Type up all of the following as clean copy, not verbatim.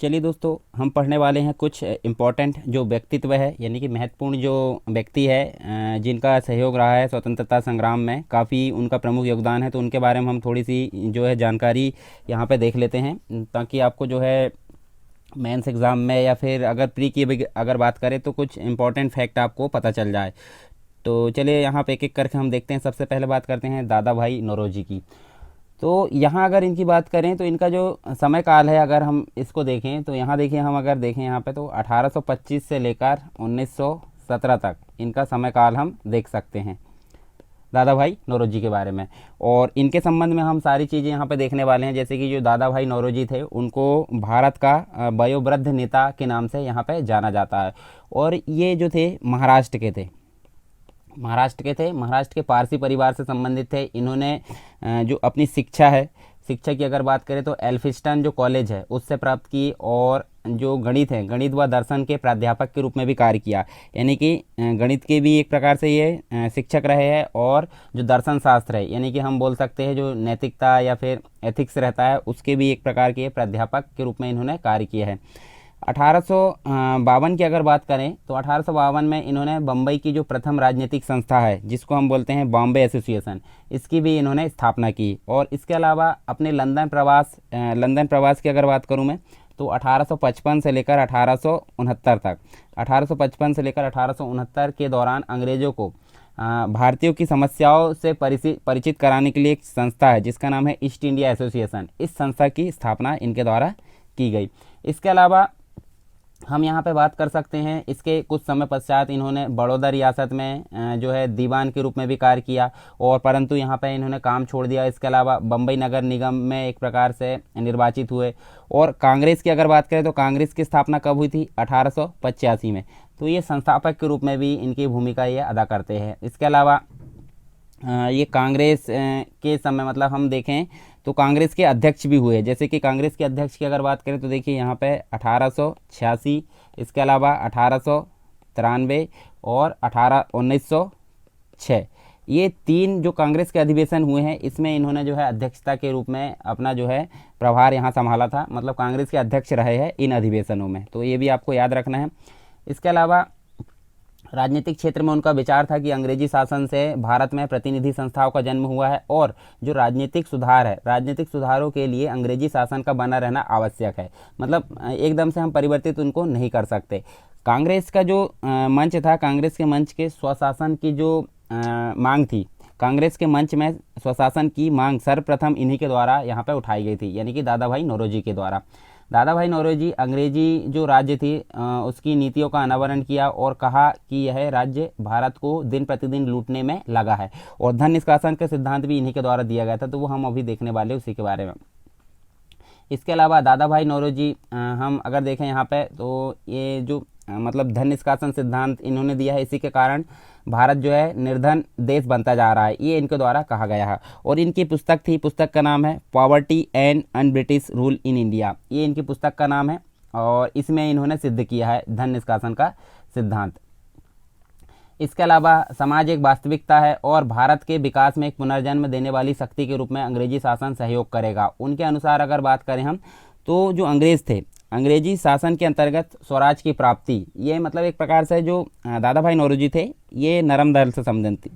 चलिए दोस्तों, हम पढ़ने वाले हैं कुछ इम्पोर्टेंट जो व्यक्तित्व है, यानी कि महत्वपूर्ण जो व्यक्ति है जिनका सहयोग रहा है स्वतंत्रता संग्राम में, काफ़ी उनका प्रमुख योगदान है। तो उनके बारे में हम थोड़ी सी जो है जानकारी यहाँ पे देख लेते हैं, ताकि आपको जो है मेंस एग्ज़ाम में या फिर अगर प्री की भी अगर बात करें तो कुछ इंपॉर्टेंट फैक्ट आपको पता चल जाए। तो चलिए यहाँ पे एक एक करके हम देखते हैं। सबसे पहले बात करते हैं दादा भाई नौरोजी की। तो यहाँ अगर इनकी बात करें तो इनका जो समय काल है, अगर हम इसको देखें तो यहाँ देखिए, हम अगर देखें यहाँ पे तो 1825 से लेकर 1917 तक इनका समय काल हम देख सकते हैं दादा भाई नौरोजी के बारे में। और इनके संबंध में हम सारी चीज़ें यहाँ पे देखने वाले हैं, जैसे कि जो दादा भाई नौरोजी थे उनको भारत का वयोवृद्ध नेता के नाम से यहाँ पे जाना जाता है। और ये जो थे महाराष्ट्र के पारसी परिवार से संबंधित थे। इन्होंने जो अपनी शिक्षा की अगर बात करें तो एल्फिस्टन जो कॉलेज है उससे प्राप्त की, और जो गणित व दर्शन के प्राध्यापक के रूप में भी कार्य किया। यानी कि गणित के भी एक प्रकार से ये शिक्षक रहे हैं, और जो दर्शन शास्त्र है, यानी कि हम बोल सकते हैं जो नैतिकता या फिर एथिक्स रहता है, उसके भी एक प्रकार के प्राध्यापक के रूप में इन्होंने कार्य किया है। 1852 की अगर बात करें तो 1852 में इन्होंने बम्बई की जो प्रथम राजनीतिक संस्था है, जिसको हम बोलते हैं बॉम्बे एसोसिएशन, इसकी भी इन्होंने स्थापना की। और इसके अलावा अपने लंदन प्रवास की अगर बात करूं मैं तो 1855 से लेकर 1869 के दौरान अंग्रेज़ों को भारतीयों की समस्याओं से परिचित कराने के लिए एक संस्था है जिसका नाम है ईस्ट इंडिया एसोसिएशन। इस संस्था की स्थापना इनके द्वारा की गई। इसके अलावा हम यहाँ पे बात कर सकते हैं, इसके कुछ समय पश्चात इन्होंने बड़ौदा रियासत में जो है दीवान के रूप में भी कार्य किया, और परंतु यहाँ पे इन्होंने काम छोड़ दिया। इसके अलावा बम्बई नगर निगम में एक प्रकार से निर्वाचित हुए। और कांग्रेस की अगर बात करें तो कांग्रेस की स्थापना कब हुई थी? 1885 में। तो ये संस्थापक के रूप में भी इनकी भूमिका ये अदा करते हैं। इसके अलावा ये कांग्रेस के समय मतलब हम देखें तो कांग्रेस के अध्यक्ष भी हुए। जैसे कि कांग्रेस के अध्यक्ष की अगर बात करें तो देखिए यहाँ पे 1886, इसके अलावा 1893 और 1906, ये 3 जो कांग्रेस के अधिवेशन हुए हैं, इसमें इन्होंने जो है अध्यक्षता के रूप में अपना जो है प्रभार यहाँ संभाला था। मतलब कांग्रेस के अध्यक्ष रहे हैं इन अधिवेशनों में, तो ये भी आपको याद रखना है। इसके अलावा राजनीतिक क्षेत्र में उनका विचार था कि अंग्रेजी शासन से भारत में प्रतिनिधि संस्थाओं का जन्म हुआ है, और जो राजनीतिक सुधार है, राजनीतिक सुधारों के लिए अंग्रेजी शासन का बना रहना आवश्यक है। मतलब एकदम से हम परिवर्तित उनको नहीं कर सकते। कांग्रेस का जो मंच था, कांग्रेस के मंच के स्वशासन की जो मांग थी, कांग्रेस के मंच में स्वशासन की मांग सर्वप्रथम इन्हीं के द्वारा यहाँ पर उठाई गई थी, यानी कि दादा भाई नौरोजी के द्वारा। दादा भाई नौरोजी अंग्रेजी जो राज्य थी उसकी नीतियों का अनावरण किया और कहा कि यह राज्य भारत को दिन प्रतिदिन लूटने में लगा है, और धन निष्कासन का सिद्धांत भी इन्हीं के द्वारा दिया गया था। तो वो हम अभी देखने वाले उसी के बारे में। इसके अलावा दादा भाई नौरोजी हम अगर देखें यहाँ पे तो ये जो मतलब धन निष्कासन सिद्धांत इन्होंने दिया है, इसी के कारण भारत जो है निर्धन देश बनता जा रहा है, ये इनके द्वारा कहा गया है। और इनकी पुस्तक का नाम है poverty and un British rule in India, ये इनकी पुस्तक का नाम है, और इसमें इन्होंने सिद्ध किया है धन निष्कासन का सिद्धांत। इसके अलावा समाज एक वास्तविकता है और भारत के विकास में एक पुनर्जन्म देने वाली शक्ति के रूप में अंग्रेजी शासन सहयोग करेगा। उनके अनुसार अगर बात करें हम तो जो अंग्रेज थे, अंग्रेजी शासन के अंतर्गत स्वराज की प्राप्ति, ये मतलब एक प्रकार से जो दादा भाई नौरोजी थे ये नरम दल से संबंधित थे।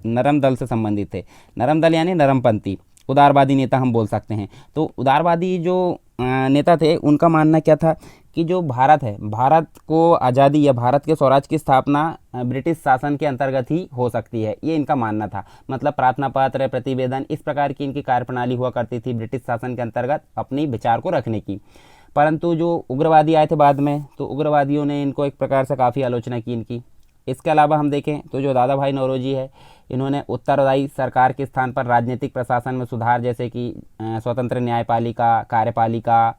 नरम दल यानी नरमपंथी, उदारवादी नेता हम बोल सकते हैं। तो उदारवादी जो नेता थे उनका मानना क्या था कि जो भारत है, भारत को आज़ादी या भारत के स्वराज की स्थापना ब्रिटिश शासन के अंतर्गत ही हो सकती है, ये इनका मानना था। मतलब प्रार्थना पत्र, प्रतिवेदन, इस प्रकार की इनकी कार्यप्रणाली हुआ करती थी ब्रिटिश शासन के अंतर्गत अपनी विचार को रखने की। परंतु जो उग्रवादी आए थे बाद में, तो उग्रवादियों ने इनको एक प्रकार से काफ़ी आलोचना की इनकी। इसके अलावा हम देखें तो जो दादा भाई नौरोजी है, इन्होंने उत्तरदायी सरकार के स्थान पर राजनीतिक प्रशासन में सुधार, जैसे कि स्वतंत्र न्यायपालिका, कार्यपालिका,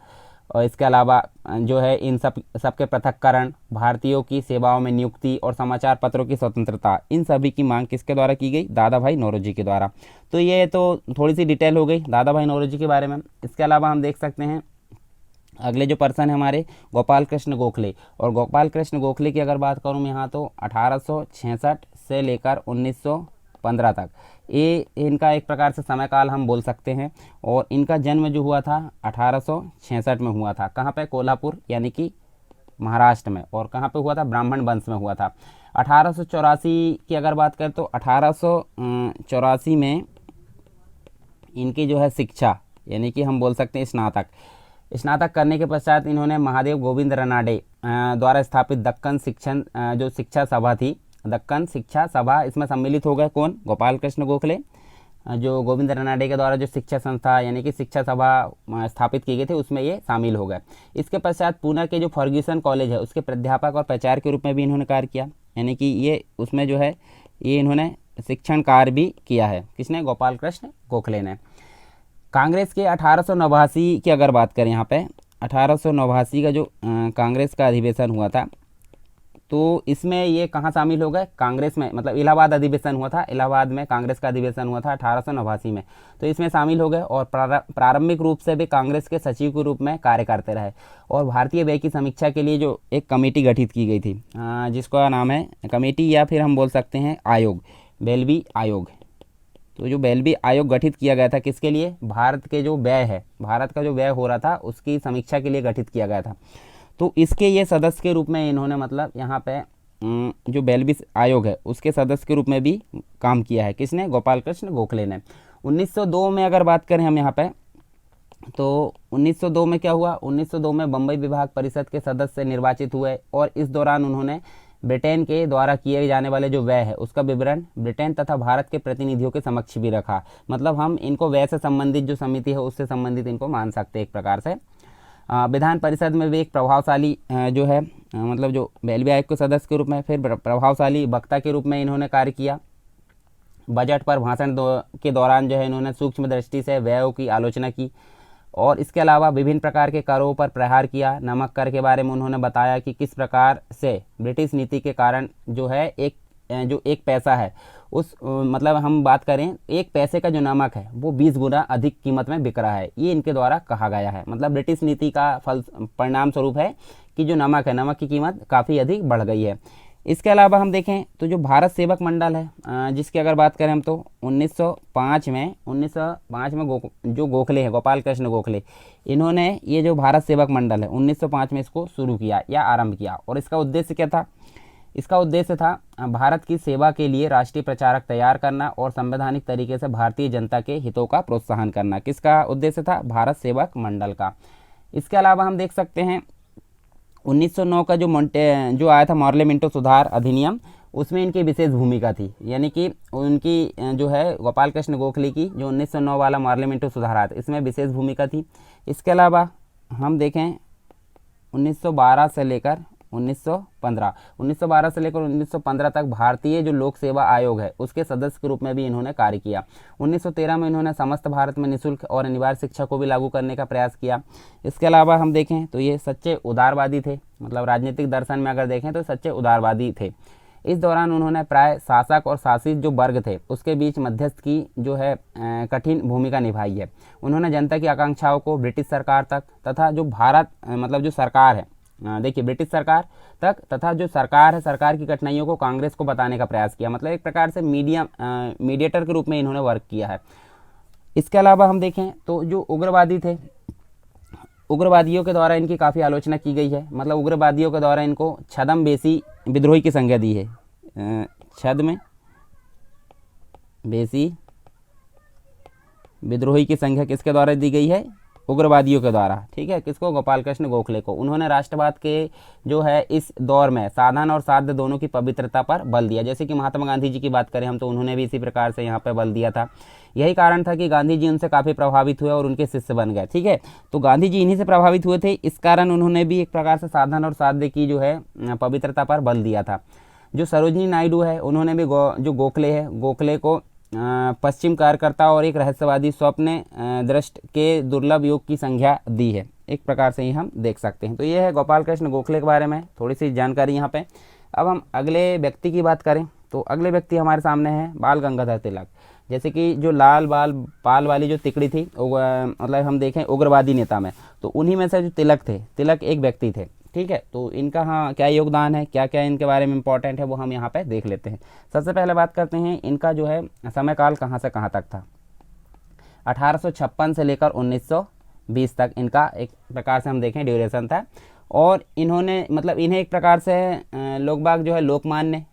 और इसके अलावा जो है इन सबके पृथक्करण, भारतीयों की सेवाओं में नियुक्ति और समाचार पत्रों की स्वतंत्रता, इन सभी की मांग किसके द्वारा की गई? दादा भाई नौरोजी के द्वारा। तो ये तो थोड़ी सी डिटेल हो गई दादा भाई नौरोजी के बारे में। इसके अलावा हम देख सकते हैं अगले जो पर्सन है हमारे गोपाल कृष्ण गोखले। और गोपाल कृष्ण गोखले की अगर बात करूँ मैं यहाँ तो 1866 से लेकर 1915 तक, ये इनका एक प्रकार से समय काल हम बोल सकते हैं। और इनका जन्म जो हुआ था 1866 में हुआ था। कहाँ पे? कोल्हापुर यानी कि महाराष्ट्र में। और कहाँ पे हुआ था? ब्राह्मण वंश में हुआ था। 1884 की अगर बात करें तो 1884 में इनकी जो है शिक्षा, यानी कि हम बोल सकते हैं स्नातक करने के पश्चात इन्होंने महादेव गोविंद रनाडे द्वारा स्थापित दक्कन शिक्षण जो शिक्षा सभा थी, दक्कन शिक्षा सभा, इसमें सम्मिलित हो गए। कौन? गोपाल कृष्ण गोखले। जो गोविंद रनाडे के द्वारा जो शिक्षा संस्था यानी कि शिक्षा सभा स्थापित की गई थी, उसमें ये शामिल हो गए। इसके पश्चात पुणे के जो फर्ग्यूसन कॉलेज है उसके प्राध्यापक और प्राचार्य के रूप में भी इन्होंने कार्य किया, यानी कि ये उसमें जो है ये इन्होंने शिक्षण कार्य भी किया है। किसने? गोपाल कृष्ण गोखले ने। कांग्रेस के 1889 की अगर बात करें, यहाँ पे 1889 का जो कांग्रेस का अधिवेशन हुआ था, तो इसमें ये कहाँ शामिल हो गए? कांग्रेस में, मतलब इलाहाबाद अधिवेशन हुआ था, इलाहाबाद में कांग्रेस का अधिवेशन हुआ था 1889 में, तो इसमें शामिल हो गए। और प्रारंभिक रूप से भी कांग्रेस के सचिव के रूप में कार्य करते रहे। और भारतीय व्यय की समीक्षा के लिए जो एक कमेटी गठित की गई थी, जिसका नाम है कमेटी या फिर हम बोल सकते हैं आयोग, बेल्वी आयोग। तो जो बेल्वी आयोग गठित किया गया था किसके लिए? भारत के जो व्यय है, भारत का जो व्यय हो रहा था उसकी समीक्षा के लिए गठित किया गया था। तो इसके ये सदस्य के रूप में इन्होंने मतलब यहाँ पे जो बेल्वी आयोग है उसके सदस्य के रूप में भी काम किया है। किसने? गोपाल कृष्ण गोखले ने। 1902 में अगर बात करें हम यहाँ पे, तो 1902 में क्या हुआ? 1902 में बम्बई विभाग परिषद के सदस्य निर्वाचित हुए। और इस दौरान उन्होंने ब्रिटेन के द्वारा किए जाने वाले जो व्यय है उसका विवरण ब्रिटेन तथा भारत के प्रतिनिधियों के समक्ष भी रखा। मतलब हम इनको व्यय से संबंधित जो समिति है उससे संबंधित इनको मान सकते हैं एक प्रकार से। विधान परिषद में भी एक प्रभावशाली जो है मतलब जो बेल्वी आयोग के सदस्य के रूप में, फिर प्रभावशाली वक्ता के रूप में इन्होंने कार्य किया। बजट पर भाषण के दौरान जो है इन्होंने सूक्ष्म दृष्टि से व्ययों की आलोचना की। और इसके अलावा विभिन्न प्रकार के करों पर प्रहार किया। नमक कर के बारे में उन्होंने बताया कि किस प्रकार से ब्रिटिश नीति के कारण जो है एक पैसा है उस मतलब हम बात करें एक पैसे का जो नमक है वो 20 गुना अधिक कीमत में बिक रहा है, ये इनके द्वारा कहा गया है। मतलब ब्रिटिश नीति का परिणाम स्वरूप है कि जो नमक है, नमक की कीमत काफ़ी अधिक बढ़ गई है। इसके अलावा हम देखें तो जो भारत सेवक मंडल है जिसकी अगर बात करें हम तो 1905 में जो गोखले हैं, गोपाल कृष्ण गोखले, इन्होंने ये जो भारत सेवक मंडल है 1905 में इसको शुरू किया या आरंभ किया। और इसका उद्देश्य क्या था? इसका उद्देश्य था भारत की सेवा के लिए राष्ट्रीय प्रचारक तैयार करना और संवैधानिक तरीके से भारतीय जनता के हितों का प्रोत्साहन करना। किसका उद्देश्य था? भारत सेवक मंडल का। इसके अलावा हम देख सकते हैं 1909 का जो आया था मॉर्ले मिंटो सुधार अधिनियम, उसमें इनकी विशेष भूमिका थी। यानी कि उनकी जो है गोपाल कृष्ण गोखले की जो 1909 वाला मॉर्ले मिंटो सुधार आया था इसमें विशेष भूमिका थी। इसके अलावा हम देखें 1912 से लेकर 1915 तक भारतीय जो लोक सेवा आयोग है उसके सदस्य के रूप में भी इन्होंने कार्य किया। 1913 में इन्होंने समस्त भारत में निःशुल्क और अनिवार्य शिक्षा को भी लागू करने का प्रयास किया। इसके अलावा हम देखें तो ये सच्चे उदारवादी थे, मतलब राजनीतिक दर्शन में अगर देखें तो सच्चे उदारवादी थे। इस दौरान उन्होंने प्राय शासक और शासित जो वर्ग थे उसके बीच मध्यस्थ की जो है कठिन भूमिका निभाई है। उन्होंने जनता की आकांक्षाओं को ब्रिटिश सरकार तक तथा जो भारत मतलब जो सरकार है देखिए ब्रिटिश सरकार तक तथा जो सरकार है सरकार की कठिनाइयों को कांग्रेस को बताने का प्रयास किया। मतलब एक प्रकार से मीडिएटर के रूप में इन्होंने वर्क किया है। इसके अलावा हम देखें तो जो उग्रवादी थे, उग्रवादियों के द्वारा इनकी काफ़ी आलोचना की गई है। मतलब उग्रवादियों के द्वारा इनको छद्म बेसी विद्रोही की संज्ञा दी है। छद्म बेसी विद्रोही की संज्ञा किसके द्वारा दी गई है? उग्रवादियों के द्वारा। ठीक है, किसको? गोपाल कृष्ण गोखले को। उन्होंने राष्ट्रवाद के जो है इस दौर में साधन और साध्य दोनों की पवित्रता पर बल दिया। जैसे कि महात्मा गांधी जी की बात करें हम तो उन्होंने भी इसी प्रकार से यहाँ पर बल दिया था। यही कारण था कि गांधी जी उनसे काफ़ी प्रभावित हुए और उनके शिष्य बन गए। ठीक है, तो गांधी जी इन्हीं से प्रभावित हुए थे, इस कारण उन्होंने भी एक प्रकार से साधन और साध्य की जो है पवित्रता पर बल दिया था। जो सरोजिनी नायडू है उन्होंने भी जो गोखले को पश्चिम कार्यकर्ता और एक रहस्यवादी स्वप्न दृष्ट के दुर्लभ योग की संज्ञा दी है। एक प्रकार से ही हम देख सकते हैं। तो ये है गोपाल कृष्ण गोखले के बारे में थोड़ी सी जानकारी यहाँ पे। अब हम अगले व्यक्ति की बात करें तो अगले व्यक्ति हमारे सामने है बाल गंगाधर तिलक। जैसे कि जो लाल पाल वाली जो तिकड़ी थी मतलब हम देखें उग्रवादी नेता में, तो उन्हीं में से जो तिलक थे, तिलक एक व्यक्ति थे। ठीक है, तो इनका हाँ क्या योगदान है, क्या क्या इनके बारे में इंपॉर्टेंट है वो हम यहाँ पे देख लेते हैं। सबसे पहले बात करते हैं इनका जो है समय काल कहाँ से कहाँ तक था। 1856 से लेकर 1920 तक इनका एक प्रकार से हम देखें ड्यूरेशन था। और इन्होंने मतलब इन्हें एक प्रकार से लोग बाग जो है लोकमान्य,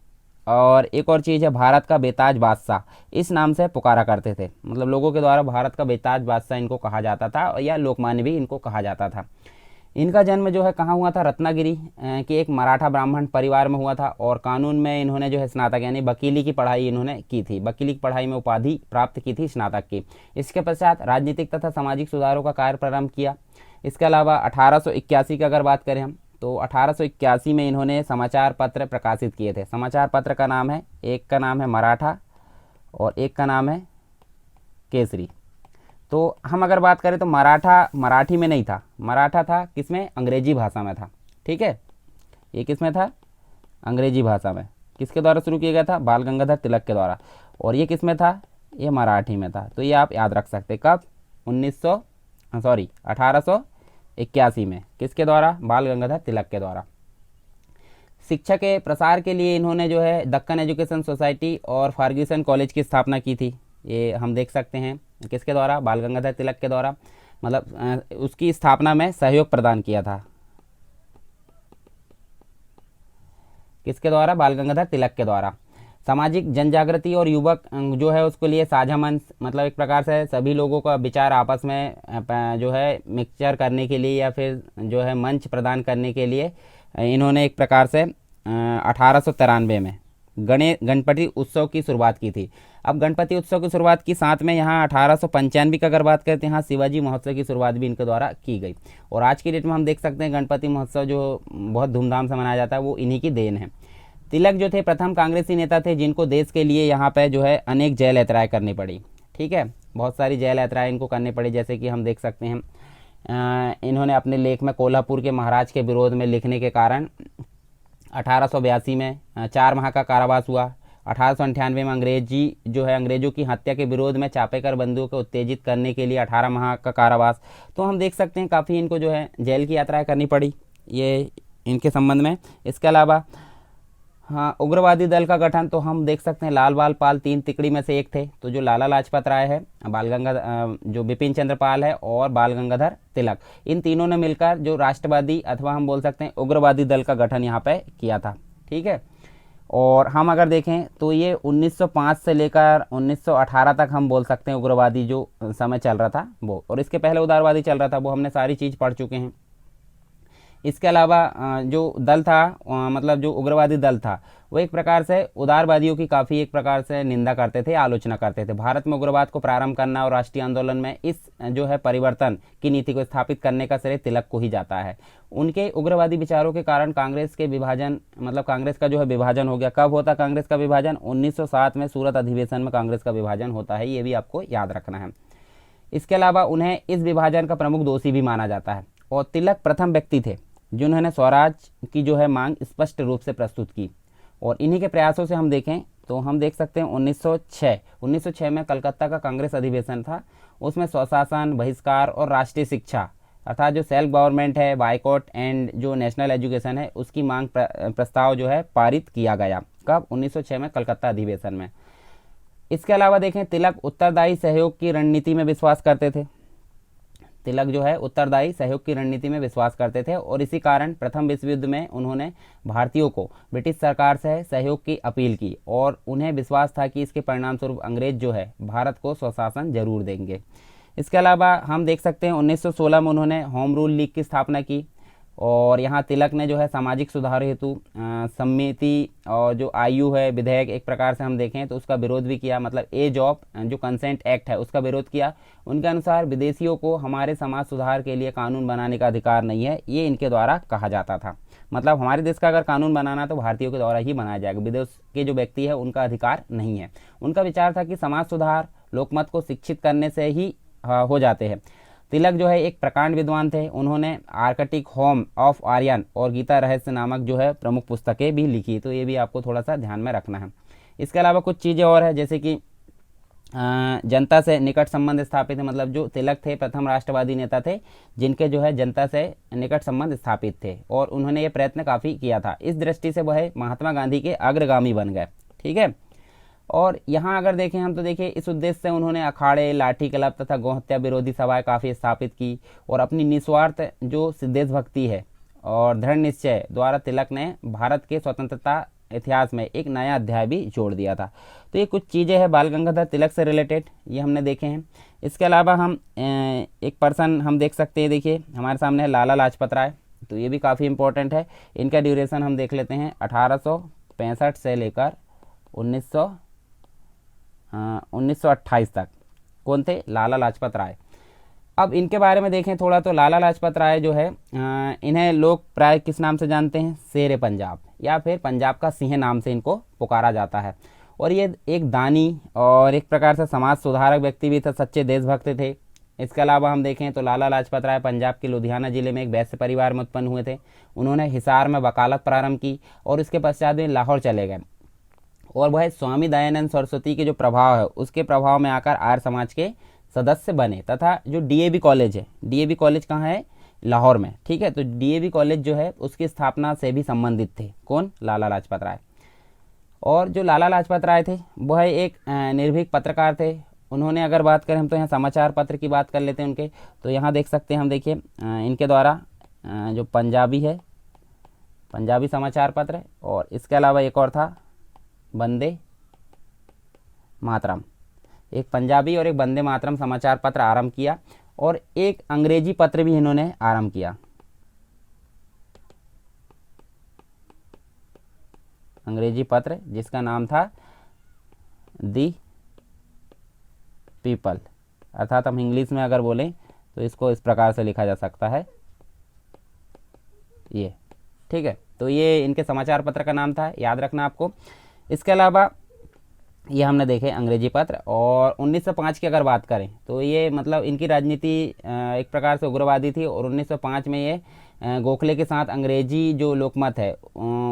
और एक और चीज़ है भारत का बेताज बादशाह, इस नाम से पुकारा करते थे। मतलब लोगों के द्वारा भारत का बेताज बादशाह इनको कहा जाता था, या लोकमान्य भी इनको कहा जाता था। इनका जन्म जो है कहाँ हुआ था, रत्नागिरी के एक मराठा ब्राह्मण परिवार में हुआ था। और कानून में इन्होंने जो है स्नातक यानी वकीली की पढ़ाई इन्होंने की थी, वकीली की पढ़ाई में उपाधि प्राप्त की थी स्नातक की। इसके पश्चात राजनीतिक तथा सामाजिक सुधारों का कार्य प्रारंभ किया। इसके अलावा 1881 की अगर बात करें हम, तो 1881 में इन्होंने समाचार पत्र प्रकाशित किए थे। समाचार पत्र का नाम है, एक का नाम है मराठा और एक का नाम है केसरी। तो हम अगर बात करें तो मराठा मराठी में नहीं था, मराठा था किसमें, अंग्रेजी भाषा में था। ठीक है, ये किसमें था, अंग्रेजी भाषा में। किसके द्वारा शुरू किया गया था, बाल गंगाधर तिलक के द्वारा। और ये किसमें था, ये मराठी में था। तो ये आप याद रख सकते, कब, 1881 में, किसके द्वारा, बाल गंगाधर तिलक के द्वारा। शिक्षा के प्रसार के लिए इन्होंने जो है दक्कन एजुकेशन सोसाइटी और फर्ग्यूसन कॉलेज की स्थापना की थी। ये हम देख सकते हैं किसके द्वारा, बाल गंगाधर तिलक के द्वारा। मतलब उसकी स्थापना में सहयोग प्रदान किया था, किसके द्वारा, बाल गंगाधर तिलक के द्वारा। सामाजिक जनजागृति और युवक जो है उसके लिए साझा मंच, मतलब एक प्रकार से सभी लोगों का विचार आपस में जो है मिक्सचर करने के लिए या फिर जो है मंच प्रदान करने के लिए इन्होंने एक प्रकार से 1893 में गणपति उत्सव की शुरुआत की थी। अब गणपति उत्सव की शुरुआत की, साथ में यहाँ 1895 की अगर बात करते हैं, यहाँ शिवाजी महोत्सव की शुरुआत भी इनके द्वारा की गई। और आज की डेट में हम देख सकते हैं गणपति महोत्सव जो बहुत धूमधाम से मनाया जाता है वो इन्हीं की देन है। तिलक जो थे प्रथम कांग्रेसी नेता थे जिनको देश के लिए यहाँ पे जो है अनेक जेल यात्राएं करनी पड़ी। ठीक है, बहुत सारी जेल यात्राएं इनको करनी पड़ी, जैसे कि हम देख सकते हैं इन्होंने अपने लेख में कोल्हापुर के महाराज के विरोध में लिखने के कारण 1882 में 4 माह का कारावास हुआ। 1898 में अंग्रेजों की हत्या के विरोध में चापेकर बंदियों को उत्तेजित करने के लिए 18 माह का कारावास। तो हम देख सकते हैं काफ़ी इनको जो है जेल की यात्राएं करनी पड़ी ये इनके संबंध में। इसके अलावा हाँ, उग्रवादी दल का गठन, तो हम देख सकते हैं लाल बाल पाल 3 तिकड़ी में से एक थे। तो जो लाला लाजपत राय है, जो बिपिन चंद्र पाल है और बाल गंगाधर तिलक, इन तीनों ने मिलकर जो राष्ट्रवादी अथवा हम बोल सकते हैं उग्रवादी दल का गठन यहाँ पे किया था। ठीक है, और हम अगर देखें तो ये 1905 से लेकर 1918 तक हम बोल सकते हैं उग्रवादी जो समय चल रहा था वो, और इसके पहले उदारवादी चल रहा था, वो हमने सारी चीज़ पढ़ चुके हैं। इसके अलावा जो दल था मतलब जो उग्रवादी दल था वो एक प्रकार से उदारवादियों की काफ़ी एक प्रकार से निंदा करते थे, आलोचना करते थे। भारत में उग्रवाद को प्रारंभ करना और राष्ट्रीय आंदोलन में इस जो है परिवर्तन की नीति को स्थापित करने का श्रेय तिलक को ही जाता है। उनके उग्रवादी विचारों के कारण कांग्रेस के विभाजन, मतलब कांग्रेस का जो है विभाजन हो गया। कब होता कांग्रेस का विभाजन, 1907 में सूरत अधिवेशन में कांग्रेस का विभाजन होता है, ये भी आपको याद रखना है। इसके अलावा उन्हें इस विभाजन का प्रमुख दोषी भी माना जाता है। और तिलक प्रथम व्यक्ति थे जिन्होंने स्वराज की जो है मांग स्पष्ट रूप से प्रस्तुत की। और इन्हीं के प्रयासों से हम देखें तो हम देख सकते हैं 1906 में कलकत्ता का कांग्रेस अधिवेशन था। उसमें स्वशासन, बहिष्कार और राष्ट्रीय शिक्षा अर्थात जो सेल्फ गवर्नमेंट है, बाइकॉट एंड जो नेशनल एजुकेशन है उसकी मांग प्रस्ताव जो है पारित किया गया। कब, 1906 में कलकत्ता अधिवेशन में। इसके अलावा देखें तिलक उत्तरदायी सहयोग की रणनीति में विश्वास करते थे। तिलक जो है उत्तरदायी सहयोग की रणनीति में विश्वास करते थे और इसी कारण प्रथम विश्व युद्ध में उन्होंने भारतीयों को ब्रिटिश सरकार से सहयोग की अपील की और उन्हें विश्वास था कि इसके परिणाम स्वरूप अंग्रेज जो है भारत को स्वशासन जरूर देंगे। इसके अलावा हम देख सकते हैं 1916 में उन्होंने होम रूल लीग की स्थापना की और यहाँ तिलक ने जो है सामाजिक सुधार हेतु समिति और जो आयु है विधेयक एक प्रकार से हम देखें तो उसका विरोध भी किया, मतलब एज ऑफ जो कंसेंट एक्ट है उसका विरोध किया। उनके अनुसार विदेशियों को हमारे समाज सुधार के लिए कानून बनाने का अधिकार नहीं है, ये इनके द्वारा कहा जाता था। मतलब हमारे देश का अगर कानून बनाना तो भारतीयों के द्वारा ही बनाया जाएगा, विदेश के जो व्यक्ति है उनका अधिकार नहीं है। उनका विचार था कि समाज सुधार लोकमत को शिक्षित करने से ही हो जाते हैं। तिलक जो है एक प्रकांड विद्वान थे। उन्होंने आर्कटिक होम ऑफ आर्यन और गीता रहस्य नामक जो है प्रमुख पुस्तकें भी लिखी, तो ये भी आपको थोड़ा सा ध्यान में रखना है। इसके अलावा कुछ चीज़ें और है जैसे कि जनता से निकट संबंध स्थापित है, मतलब जो तिलक थे प्रथम राष्ट्रवादी नेता थे जिनके जो है जनता से निकट संबंध स्थापित थे, और उन्होंने ये प्रयत्न काफ़ी किया था। इस दृष्टि से वह महात्मा गांधी के अग्रगामी बन गए। ठीक है। और यहाँ अगर देखें हम तो देखिए इस उद्देश्य से उन्होंने अखाड़े, लाठी क्लब तथा गौहत्या विरोधी सभाएं काफ़ी स्थापित की, और अपनी निस्वार्थ जो देशभक्ति है और दृढ़ निश्चय द्वारा तिलक ने भारत के स्वतंत्रता इतिहास में एक नया अध्याय भी जोड़ दिया था। तो ये कुछ चीज़ें हैं बाल गंगाधर तिलक से रिलेटेड, ये हमने देखे हैं। इसके अलावा हम एक पर्सन हम देख सकते हैं, देखिए हमारे सामने है लाला लाजपत राय, तो ये भी काफ़ी इंपॉर्टेंट है। इनका ड्यूरेशन हम देख लेते हैं 1865 से लेकर 1928 तक। कौन थे? लाला लाजपत राय। अब इनके बारे में देखें थोड़ा, तो लाला लाजपत राय जो है इन्हें लोग प्राय किस नाम से जानते हैं? शेर पंजाब या फिर पंजाब का सिंह नाम से इनको पुकारा जाता है। और ये एक दानी और एक प्रकार से समाज सुधारक व्यक्ति भी थे, सच्चे देशभक्त थे। इसके अलावा हम देखें तो लाला लाजपत राय पंजाब के लुधियाना जिले में एक वैश्य परिवार में उत्पन्न हुए थे। उन्होंने हिसार में वकालत प्रारंभ की और इसके पश्चात वे लाहौर चले गए, और वह स्वामी दयानंद सरस्वती के जो प्रभाव है उसके प्रभाव में आकर आर्य समाज के सदस्य बने, तथा जो डीएवी कॉलेज है, डीएवी कॉलेज कहाँ है? लाहौर में। ठीक है। तो डीएवी कॉलेज जो है उसकी स्थापना से भी संबंधित थे। कौन? लाला लाजपत राय। और जो लाला लाजपत राय थे वह एक निर्भीक पत्रकार थे। उन्होंने अगर बात करें हम तो यहाँ समाचार पत्र की बात कर लेते हैं उनके, तो यहाँ देख सकते हैं हम, देखिए इनके द्वारा जो पंजाबी है, पंजाबी समाचार पत्र, और इसके अलावा एक और था वंदे मातरम, एक पंजाबी और एक वंदे मातरम समाचार पत्र आरंभ किया, और एक अंग्रेजी पत्र भी इन्होंने आरंभ किया, अंग्रेजी पत्र जिसका नाम था दी पीपल, अर्थात हम इंग्लिश में अगर बोलें तो इसको इस प्रकार से लिखा जा सकता है ये। ठीक है। तो ये इनके समाचार पत्र का नाम था, याद रखना आपको। इसके अलावा ये हमने देखे अंग्रेजी पत्र। और 1905 की अगर बात करें तो ये मतलब इनकी राजनीति एक प्रकार से उग्रवादी थी, और 1905 में ये गोखले के साथ अंग्रेजी जो लोकमत है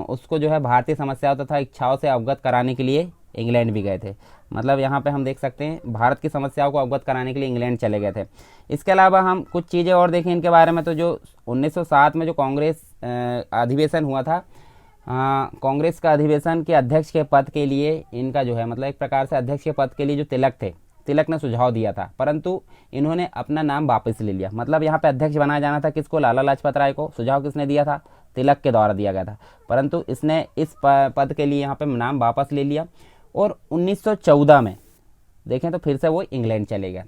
उसको जो है भारतीय समस्याओं तथा इच्छाओं से अवगत कराने के लिए इंग्लैंड भी गए थे। मतलब यहाँ पे हम देख सकते हैं भारत की समस्याओं को अवगत कराने के लिए इंग्लैंड चले गए थे। इसके अलावा हम कुछ चीज़ें और देखें इनके बारे में, तो जो 1907 में जो कांग्रेस अधिवेशन हुआ था, कांग्रेस का अधिवेशन के अध्यक्ष के पद के लिए इनका जो है मतलब एक प्रकार से अध्यक्ष के पद के लिए जो तिलक थे, तिलक ने सुझाव दिया था, परंतु इन्होंने अपना नाम वापस ले लिया। मतलब यहाँ पे अध्यक्ष बनाया जाना था किसको? लाला लाजपत राय को। सुझाव किसने दिया था? तिलक के द्वारा दिया गया था, परंतु इसने इस पद के लिए यहाँ पे नाम वापस ले लिया। और 1914 में देखें तो फिर से वो इंग्लैंड चले गए,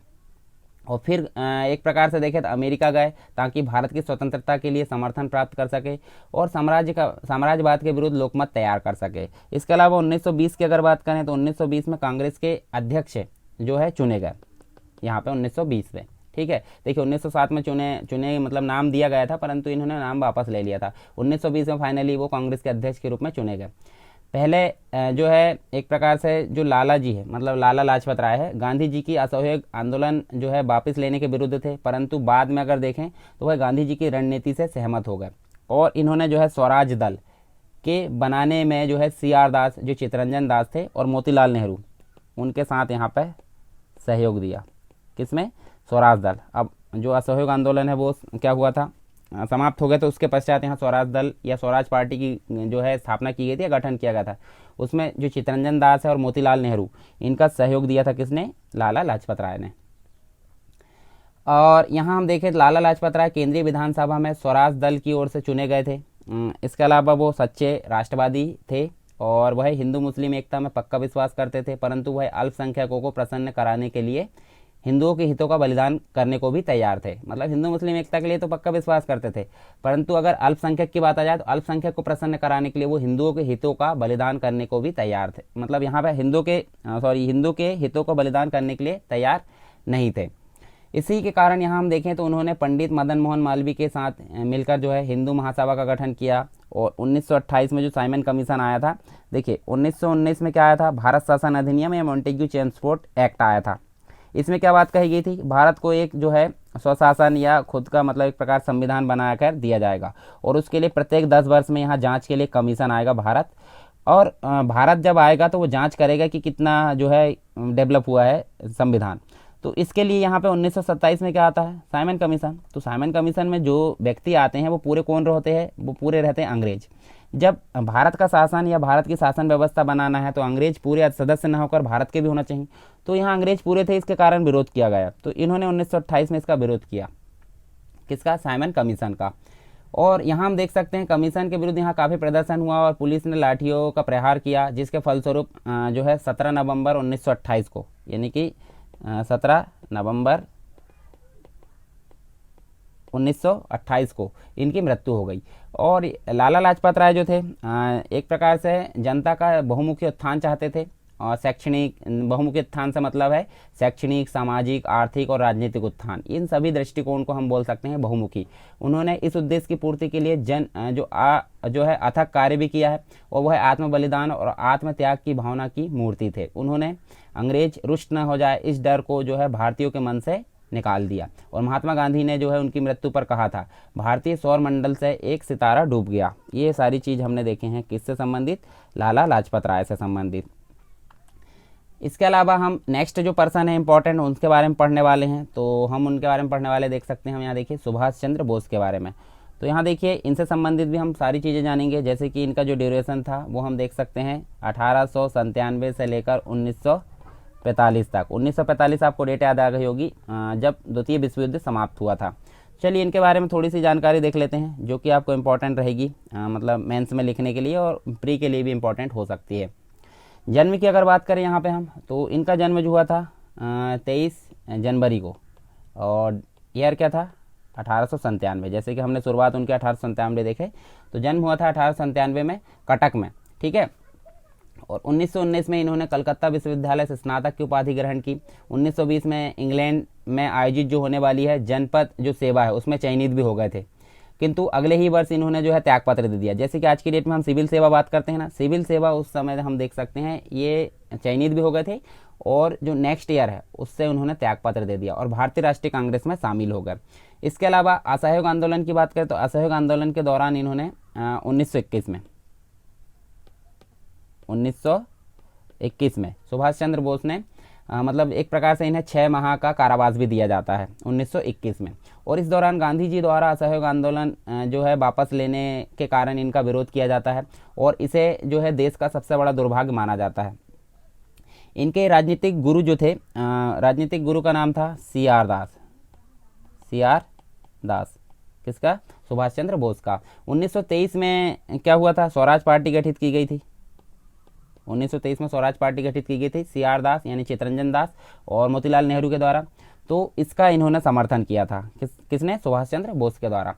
और फिर एक प्रकार से देखें तो अमेरिका गए ताकि भारत की स्वतंत्रता के लिए समर्थन प्राप्त कर सके और साम्राज्यवाद के विरुद्ध लोकमत तैयार कर सके। इसके अलावा 1920 की अगर बात करें तो 1920 में कांग्रेस के अध्यक्ष जो है चुने गए यहाँ पे 1920 में। ठीक है। देखिए 1907 में चुने मतलब नाम दिया गया था, परंतु इन्होंने नाम वापस ले लिया था। 1920 में फाइनली वो कांग्रेस के अध्यक्ष के रूप में चुने गए। पहले जो है एक प्रकार से जो लाला जी है मतलब लाला लाजपत राय है, गांधी जी की असहयोग आंदोलन जो है वापस लेने के विरुद्ध थे, परंतु बाद में अगर देखें तो वह गांधी जी की रणनीति से सहमत हो गए, और इन्होंने जो है स्वराज दल के बनाने में जो है CR दास, जो चित्तरंजन दास थे, और मोतीलाल नेहरू उनके साथ यहाँ पर सहयोग दिया। किसमें? स्वराज दल। अब जो असहयोग आंदोलन है वो क्या हुआ था? समाप्त हो गए। तो उसके पश्चात यहाँ स्वराज दल या स्वराज पार्टी की जो है स्थापना की गई थी या गठन किया गया था। उसमें जो चित्तरंजन दास है और मोतीलाल नेहरू, इनका सहयोग दिया था किसने? लाला लाजपत राय ने। और यहाँ हम देखें लाला लाजपत राय केंद्रीय विधानसभा में स्वराज दल की ओर से चुने गए थे। इसके अलावा वो सच्चे राष्ट्रवादी थे और वह हिंदू मुस्लिम एकता में पक्का विश्वास करते थे, परंतु वह अल्पसंख्यकों को प्रसन्न कराने के लिए हिंदुओं के हितों का बलिदान करने को भी तैयार थे। मतलब हिंदू मुस्लिम एकता के लिए तो पक्का विश्वास करते थे, परंतु अगर अल्पसंख्यक की बात आ जाए तो अल्पसंख्यक को प्रसन्न कराने के लिए वो हिंदुओं के हितों का बलिदान करने को भी तैयार थे। मतलब यहाँ पे हिंदू के हितों को बलिदान करने के लिए तैयार नहीं थे। इसी के कारण यहाँ हम देखें तो उन्होंने पंडित मदन मोहन मालवीय के साथ मिलकर जो है हिंदू महासभा का गठन किया। और 1928 में जो साइमन कमीशन आया था, देखिए 1919 में क्या आया था? भारत शासन अधिनियम या मॉन्टेग्यू चेम्सफोर्ड एक्ट आया था। इसमें क्या बात कही गई थी? भारत को एक जो है स्वशासन या खुद का मतलब एक प्रकार संविधान बनाकर दिया जाएगा, और उसके लिए प्रत्येक 10 वर्ष में यहाँ जांच के लिए कमीशन आएगा भारत, और भारत जब आएगा तो वो जांच करेगा कि कितना जो है डेवलप हुआ है संविधान। तो इसके लिए यहाँ पे 1927 में क्या आता है, साइमन कमीशन। तो साइमन कमीशन में जो व्यक्ति आते हैं वो पूरे कौन होते हैं, वो पूरे रहते हैं अंग्रेज। जब भारत का शासन या भारत की शासन व्यवस्था बनाना है तो अंग्रेज पूरे सदस्य न होकर भारत के भी होना चाहिए। तो यहाँ अंग्रेज पूरे थे, इसके कारण विरोध किया गया। तो इन्होंने 1928 में इसका विरोध किया, किसका, साइमन कमीशन का। और यहाँ हम देख सकते हैं कमीशन के विरुद्ध यहाँ काफ़ी प्रदर्शन हुआ और पुलिस ने लाठियों का प्रहार किया, जिसके फलस्वरूप जो है 17 नवंबर 1928 को, यानी कि 17 नवंबर 1928 को इनकी मृत्यु हो गई। और लाला लाजपत राय जो थे एक प्रकार से जनता का बहुमुखी उत्थान चाहते थे। और शैक्षणिक बहुमुखी उत्थान से मतलब है शैक्षणिक, सामाजिक, आर्थिक और राजनीतिक उत्थान, इन सभी दृष्टिकोण को हम बोल सकते हैं बहुमुखी। उन्होंने इस उद्देश्य की पूर्ति के लिए जो है अथक कार्य भी किया है, और वह आत्म बलिदान और आत्म त्याग की भावना की मूर्ति थे। उन्होंने अंग्रेज रुष्ट न हो जाए इस डर को जो है भारतीयों के मन से निकाल दिया। और महात्मा गांधी ने जो है उनकी मृत्यु पर कहा था, भारतीय सौर मंडल से एक सितारा डूब गया। ये सारी चीज़ हमने देखे हैं किससे संबंधित, लाला लाजपत राय से संबंधित। इसके अलावा हम नेक्स्ट जो पर्सन है इंपॉर्टेंट उनके बारे में पढ़ने वाले हैं। तो हम उनके बारे में पढ़ने वाले देख सकते हैं, हम यहाँ देखिए सुभाष चंद्र बोस के बारे में। तो यहाँ देखिए इनसे संबंधित भी हम सारी चीज़ें जानेंगे, जैसे कि इनका जो ड्यूरेशन था वो हम देख सकते हैं 1897 से लेकर 1945 तक। 1945 आपको डेट याद आ गई होगी जब द्वितीय विश्व युद्ध समाप्त हुआ था। चलिए इनके बारे में थोड़ी सी जानकारी देख लेते हैं, जो कि आपको इम्पोर्टेंट रहेगी, मतलब मेंस में लिखने के लिए और प्री के लिए भी इम्पोर्टेंट हो सकती है। जन्म की अगर बात करें यहाँ पे हम, तो इनका जन्म जो हुआ था 23 जनवरी को, और ईयर क्या था 1897। जैसे कि हमने शुरुआत उनके 1897 देखे, तो जन्म हुआ था 1897 में कटक में, ठीक है। और 1919 में इन्होंने कलकत्ता विश्वविद्यालय से स्नातक की उपाधि ग्रहण की। 1920 में इंग्लैंड में आयोजित जो होने वाली है जनपद जो सेवा है उसमें चयनित भी हो गए थे, किंतु अगले ही वर्ष इन्होंने जो है त्यागपत्र दे दिया। जैसे कि आज की डेट में हम सिविल सेवा बात करते हैं ना, सिविल सेवा उस समय हम देख सकते हैं ये चयनित भी हो गए थे, और जो नेक्स्ट ईयर है उससे उन्होंने त्यागपत्र दे दिया और भारतीय राष्ट्रीय कांग्रेस में शामिल हो गए। इसके अलावा असहयोग आंदोलन की बात करें तो असहयोग आंदोलन के दौरान इन्होंने 1921 में सुभाष चंद्र बोस ने मतलब एक प्रकार से इन्हें 6 माह का कारावास भी दिया जाता है 1921 में। और इस दौरान गांधी जी द्वारा असहयोग आंदोलन जो है वापस लेने के कारण इनका विरोध किया जाता है, और इसे जो है देश का सबसे बड़ा दुर्भाग्य माना जाता है। इनके राजनीतिक गुरु जो थे, राजनीतिक गुरु का नाम था CR दास, किसका, सुभाष चंद्र बोस का। 1923 में क्या हुआ था, स्वराज पार्टी गठित की गई थी। 1923 में स्वराज पार्टी गठित की गई थी CR दास यानी चितरंजन दास और मोतीलाल नेहरू के द्वारा। तो इसका इन्होंने समर्थन किया था, किसने, सुभाष चंद्र बोस के द्वारा।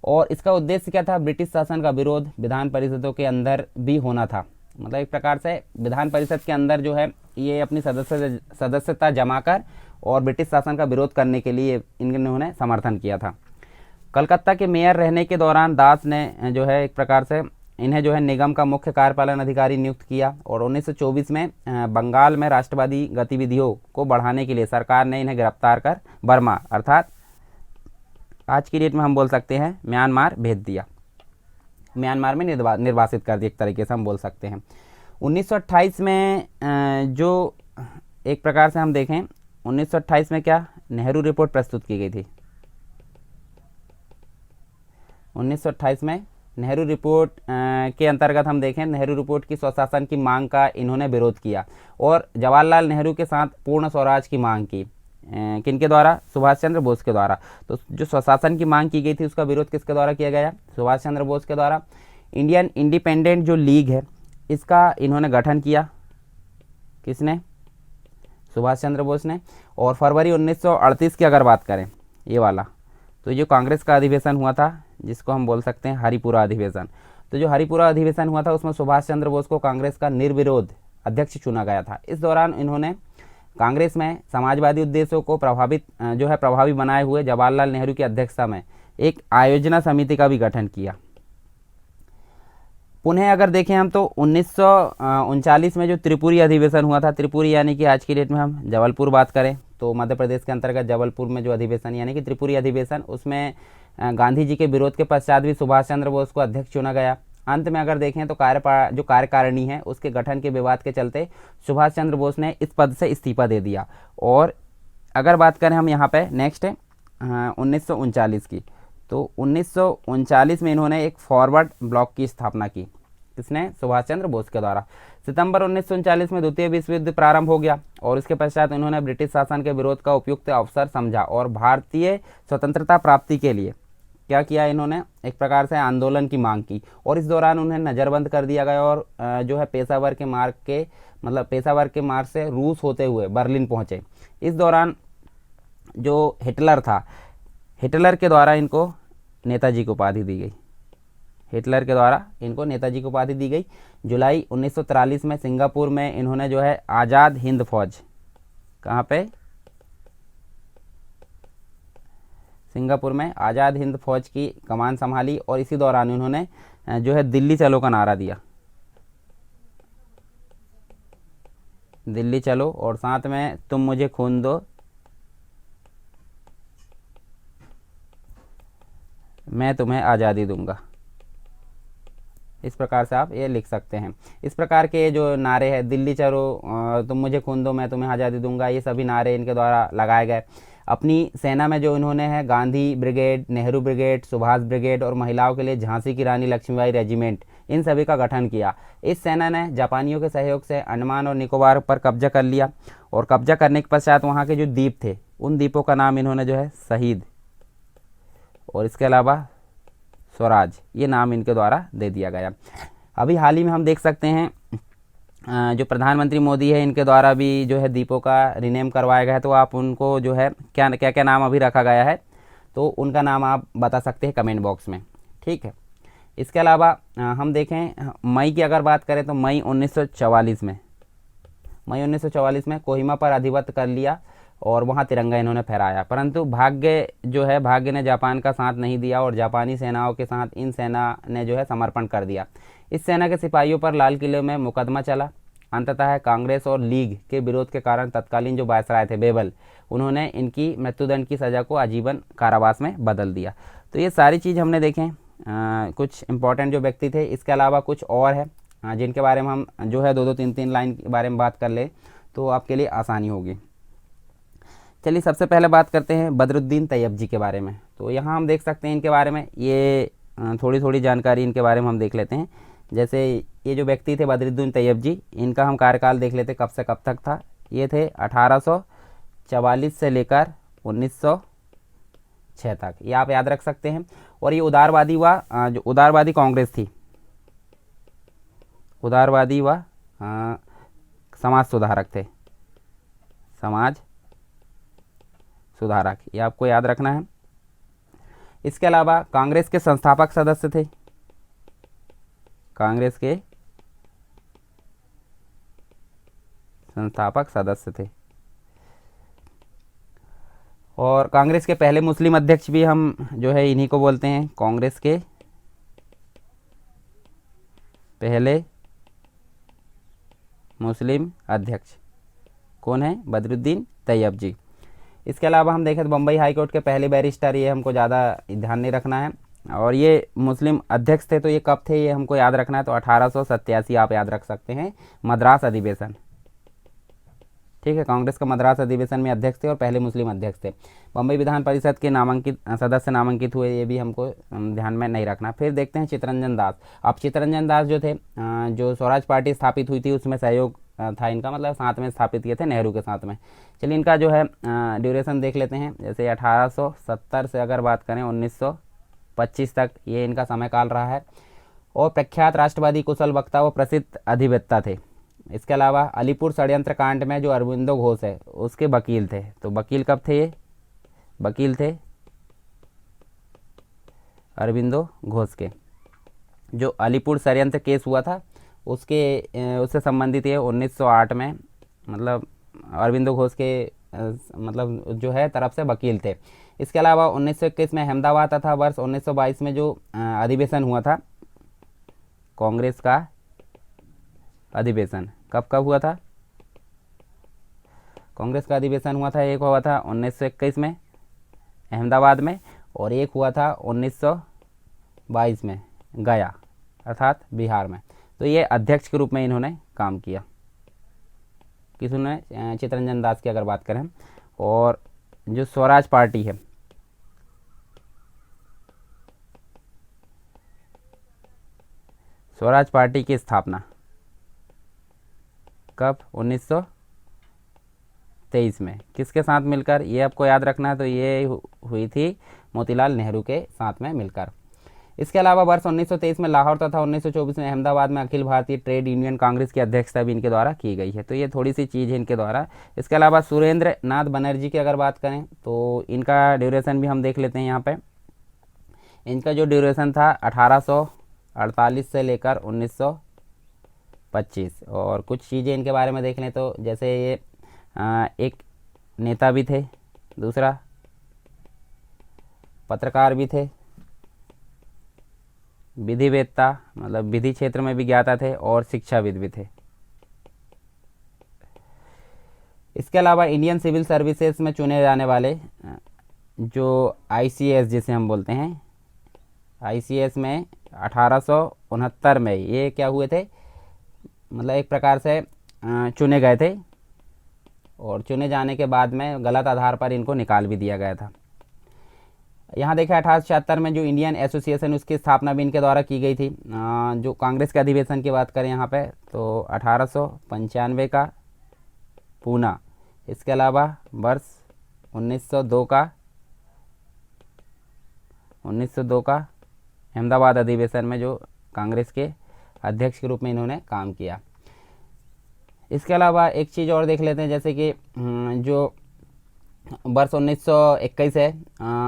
और इसका उद्देश्य क्या था, ब्रिटिश शासन का विरोध विधान परिषदों के अंदर भी होना था। मतलब एक प्रकार से विधान परिषद के अंदर जो है ये अपनी सदस्यता जमा कर और ब्रिटिश शासन का विरोध करने के लिए इन्होंने समर्थन किया था। कलकत्ता के मेयर रहने के दौरान दास ने जो है एक प्रकार से इन्हें जो है निगम का मुख्य कार्यपालन अधिकारी नियुक्त किया। और 1924 में बंगाल में राष्ट्रवादी गतिविधियों को बढ़ाने के लिए सरकार ने इन्हें गिरफ्तार कर बर्मा अर्थात आज की डेट में हम बोल सकते हैं म्यांमार भेज दिया, म्यांमार में निर्वासित कर दिया, एक तरीके से हम बोल सकते हैं। 1928 में जो एक प्रकार से हम देखें 1928 में क्या, नेहरू रिपोर्ट प्रस्तुत की गई थी। 1928 में नेहरू रिपोर्ट के अंतर्गत हम देखें, नेहरू रिपोर्ट की स्वशासन की मांग का इन्होंने विरोध किया और जवाहरलाल नेहरू के साथ पूर्ण स्वराज की मांग की। किनके द्वारा, सुभाष चंद्र बोस के द्वारा। तो जो स्वशासन की मांग की गई थी उसका विरोध किसके द्वारा किया गया, सुभाष चंद्र बोस के द्वारा। इंडियन इंडिपेंडेंट जो लीग है इसका इन्होंने गठन किया, किसने, सुभाष चंद्र बोस ने। और फरवरी 1938 की अगर बात करें ये वाला, तो जो कांग्रेस का अधिवेशन हुआ था जिसको हम बोल सकते हैं हरिपुरा अधिवेशन, तो जो हरिपुरा अधिवेशन हुआ था उसमें सुभाष चंद्र बोस को कांग्रेस का निर्विरोध अध्यक्ष चुना गया था। इस दौरान इन्होंने कांग्रेस में समाजवादी उद्देश्यों को प्रभावी बनाए हुए जवाहरलाल नेहरू की अध्यक्षता में एक आयोजना समिति का भी गठन किया। पुनः अगर देखें हम तो 1939 में जो त्रिपुरी अधिवेशन हुआ था, त्रिपुरी यानी कि आज की डेट में हम जबलपुर बात करें तो मध्य प्रदेश के अंतर्गत जबलपुर में जो अधिवेशन यानी कि त्रिपुरी अधिवेशन, उसमें गांधी जी के विरोध के पश्चात भी सुभाष चंद्र बोस को अध्यक्ष चुना गया। अंत में अगर देखें तो जो कार्यकारिणी है उसके गठन के विवाद के चलते सुभाष चंद्र बोस ने इस पद से इस्तीफा दे दिया। और अगर बात करें हम यहाँ पे नेक्स्ट है 1939 की, तो 1939 में इन्होंने एक फॉरवर्ड ब्लॉक की स्थापना की। किसने? सुभाष चंद्र बोस के द्वारा। सितंबर 1939 में द्वितीय विश्व युद्ध प्रारंभ हो गया और इसके पश्चात उन्होंने ब्रिटिश शासन के विरोध का उपयुक्त अवसर समझा और भारतीय स्वतंत्रता प्राप्ति के लिए क्या किया, इन्होंने एक प्रकार से आंदोलन की मांग की। और इस दौरान उन्हें नज़रबंद कर दिया गया और जो है पेशावर के मार्ग से रूस होते हुए बर्लिन पहुंचे। इस दौरान जो हिटलर था, हिटलर के द्वारा इनको नेताजी की उपाधि दी गई। हिटलर के द्वारा इनको नेताजी की उपाधि दी गई। जुलाई 1943 में सिंगापुर में इन्होंने जो है आज़ाद हिंद फौज, कहाँ पे? सिंगापुर में आज़ाद हिंद फौज की कमान संभाली और इसी दौरान उन्होंने जो है दिल्ली चलो का नारा दिया। दिल्ली चलो और साथ में तुम मुझे खून दो, मैं तुम्हें आज़ादी दूंगा। इस प्रकार से आप ये लिख सकते हैं। इस प्रकार के जो नारे हैं, दिल्ली चलो, तुम मुझे खून दो, मैं तुम्हें आज़ादी दूंगा, ये सभी नारे इनके द्वारा लगाए गए। अपनी सेना में जो इन्होंने है Gandhi brigade, Nehru brigade, Subhash brigade और महिलाओं के लिए झांसी की रानी लक्ष्मीबाई रेजिमेंट, इन सभी का गठन किया। इस सेना ने जापानियों के सहयोग से अंडमान और निकोबार पर कब्जा कर लिया और कब्जा करने के पश्चात वहाँ के जो द्वीप थे उन द्वीपों का नाम इन्होंने जो है शहीद और इसके अलावा स्वराज, ये नाम इनके द्वारा दे दिया गया। अभी हाल ही में हम देख सकते हैं जो प्रधानमंत्री मोदी है इनके द्वारा भी जो है द्वीपों का रिनेम करवाया गया है। तो आप उनको जो है क्या क्या नाम अभी रखा गया है तो उनका नाम आप बता सकते हैं कमेंट बॉक्स में, ठीक है। इसके अलावा हम देखें मई की अगर बात करें तो मई 1944 में कोहिमा पर आधिपत्य कर लिया और वहाँ तिरंगा इन्होंने फहराया, परंतु भाग्य ने जापान का साथ नहीं दिया और जापानी सेनाओं के साथ इन सेना ने जो है समर्पण कर दिया। इस सेना के सिपाहियों पर लाल किले में मुकदमा चला। अंततः कांग्रेस और लीग के विरोध के कारण तत्कालीन जो वायसराय थे बेबल, उन्होंने इनकी मृत्युदंड की सज़ा को आजीवन कारावास में बदल दिया। तो ये सारी चीज़ हमने देखें, कुछ इंपॉर्टेंट जो व्यक्ति थे। इसके अलावा कुछ और है जिनके बारे में हम जो है 2-2, 3-3 लाइन के बारे में बात कर ले तो आपके लिए आसानी होगी। चलिए सबसे पहले बात करते हैं बदरुद्दीन तैयब जी के बारे में। तो यहाँ हम देख सकते हैं इनके बारे में, ये थोड़ी थोड़ी जानकारी इनके बारे में हम देख लेते हैं। जैसे ये जो व्यक्ति थे बदरुद्दीन तैयब जी, इनका हम कार्यकाल देख लेते कब से कब तक था। ये थे 1844 से लेकर 1906 तक, ये आप याद रख सकते हैं। और ये जो उदारवादी कांग्रेस थी, उदारवादी व समाज सुधारक थे, समाज सुधारक, ये आपको याद रखना है। इसके अलावा कांग्रेस के संस्थापक सदस्य थे, कांग्रेस के संस्थापक सदस्य थे। और कांग्रेस के पहले मुस्लिम अध्यक्ष भी हम जो है इन्हीं को बोलते हैं। कांग्रेस के पहले मुस्लिम अध्यक्ष कौन है? बदरुद्दीन तैयब जी। इसके अलावा हम देखें तो बम्बई हाईकोर्ट के पहले बैरिस्टर, ये हमको ज़्यादा ध्यान नहीं रखना है। और ये मुस्लिम अध्यक्ष थे, तो ये कब थे ये हमको याद रखना है। तो 1887 आप याद रख सकते हैं, मद्रास अधिवेशन, ठीक है। कांग्रेस का मद्रास अधिवेशन में अध्यक्ष थे और पहले मुस्लिम अध्यक्ष थे। बम्बई विधान परिषद के सदस्य नामांकित हुए, ये भी हमको ध्यान में नहीं रखना। फिर देखते हैं चित्तरंजन दास। अब चित्तरंजन दास जो थे, जो स्वराज पार्टी स्थापित हुई थी उसमें सहयोग था इनका, मतलब साथ में स्थापित किए थे नेहरू के साथ में। चलिए इनका जो है ड्यूरेशन देख लेते हैं। जैसे 1870 से अगर बात करें 1925 तक ये इनका समय काल रहा है। और प्रख्यात राष्ट्रवादी, कुशल वक्ता व प्रसिद्ध अधिवक्ता थे। इसके अलावा अलीपुर षड्यंत्र कांड में जो अरविंदो घोष है उसके वकील थे। तो वकील कब थे ये? वकील थे अरविंदो घोष के। जो अलीपुर षड्यंत्र केस हुआ था उससे संबंधित ये 1908 में, मतलब अरविंदो घोष के मतलब जो है तरफ से वकील थे। इसके अलावा 1921 में अहमदाबाद तथा वर्ष 1922 में जो अधिवेशन हुआ था कांग्रेस का अधिवेशन, कब कब हुआ था? कांग्रेस का अधिवेशन हुआ था, एक हुआ था 1921 में अहमदाबाद में और एक हुआ था 1922 में गया। अर्थात बिहार में। तो ये अध्यक्ष के रूप में इन्होंने काम किया। किसने? चित्तरंजन दास की अगर बात करें। और जो स्वराज पार्टी है, स्वराज पार्टी की स्थापना कब? 1923 में। किसके साथ मिलकर? ये आपको याद रखना है। तो ये हुई थी मोतीलाल नेहरू के साथ में मिलकर। इसके अलावा वर्ष 1923 में लाहौर तथा 1924 में अहमदाबाद में अखिल भारतीय ट्रेड यूनियन कांग्रेस की अध्यक्षता भी इनके द्वारा की गई है। तो ये थोड़ी सी चीज़ है इनके द्वारा। इसके अलावा सुरेंद्र नाथ बनर्जी की अगर बात करें तो इनका ड्यूरेशन भी हम देख लेते हैं यहाँ पे। इनका जो ड्यूरेशन था 1848 से लेकर 1925। और कुछ चीज़ें इनके बारे में देख लें तो जैसे ये एक नेता भी थे, दूसरा पत्रकार भी थे, विधिवेत्ता मतलब विधि क्षेत्र में भी ज्ञाता थे, और शिक्षाविद भी थे। इसके अलावा इंडियन सिविल सर्विसेज में चुने जाने वाले जो ICS जिसे हम बोलते हैं, ICS में 1869 में ये क्या हुए थे, मतलब एक प्रकार से चुने गए थे, और चुने जाने के बाद में गलत आधार पर इनको निकाल भी दिया गया था। यहाँ देखें 1876 में जो इंडियन एसोसिएशन उसकी स्थापना भी इनके द्वारा की गई थी। जो कांग्रेस के अधिवेशन की बात करें यहाँ पे तो 1895 का पूना। इसके अलावा वर्ष 1902 का अहमदाबाद अधिवेशन में जो कांग्रेस के अध्यक्ष के रूप में इन्होंने काम किया। इसके अलावा एक चीज़ और देख लेते हैं, जैसे कि जो वर्ष 1921 है,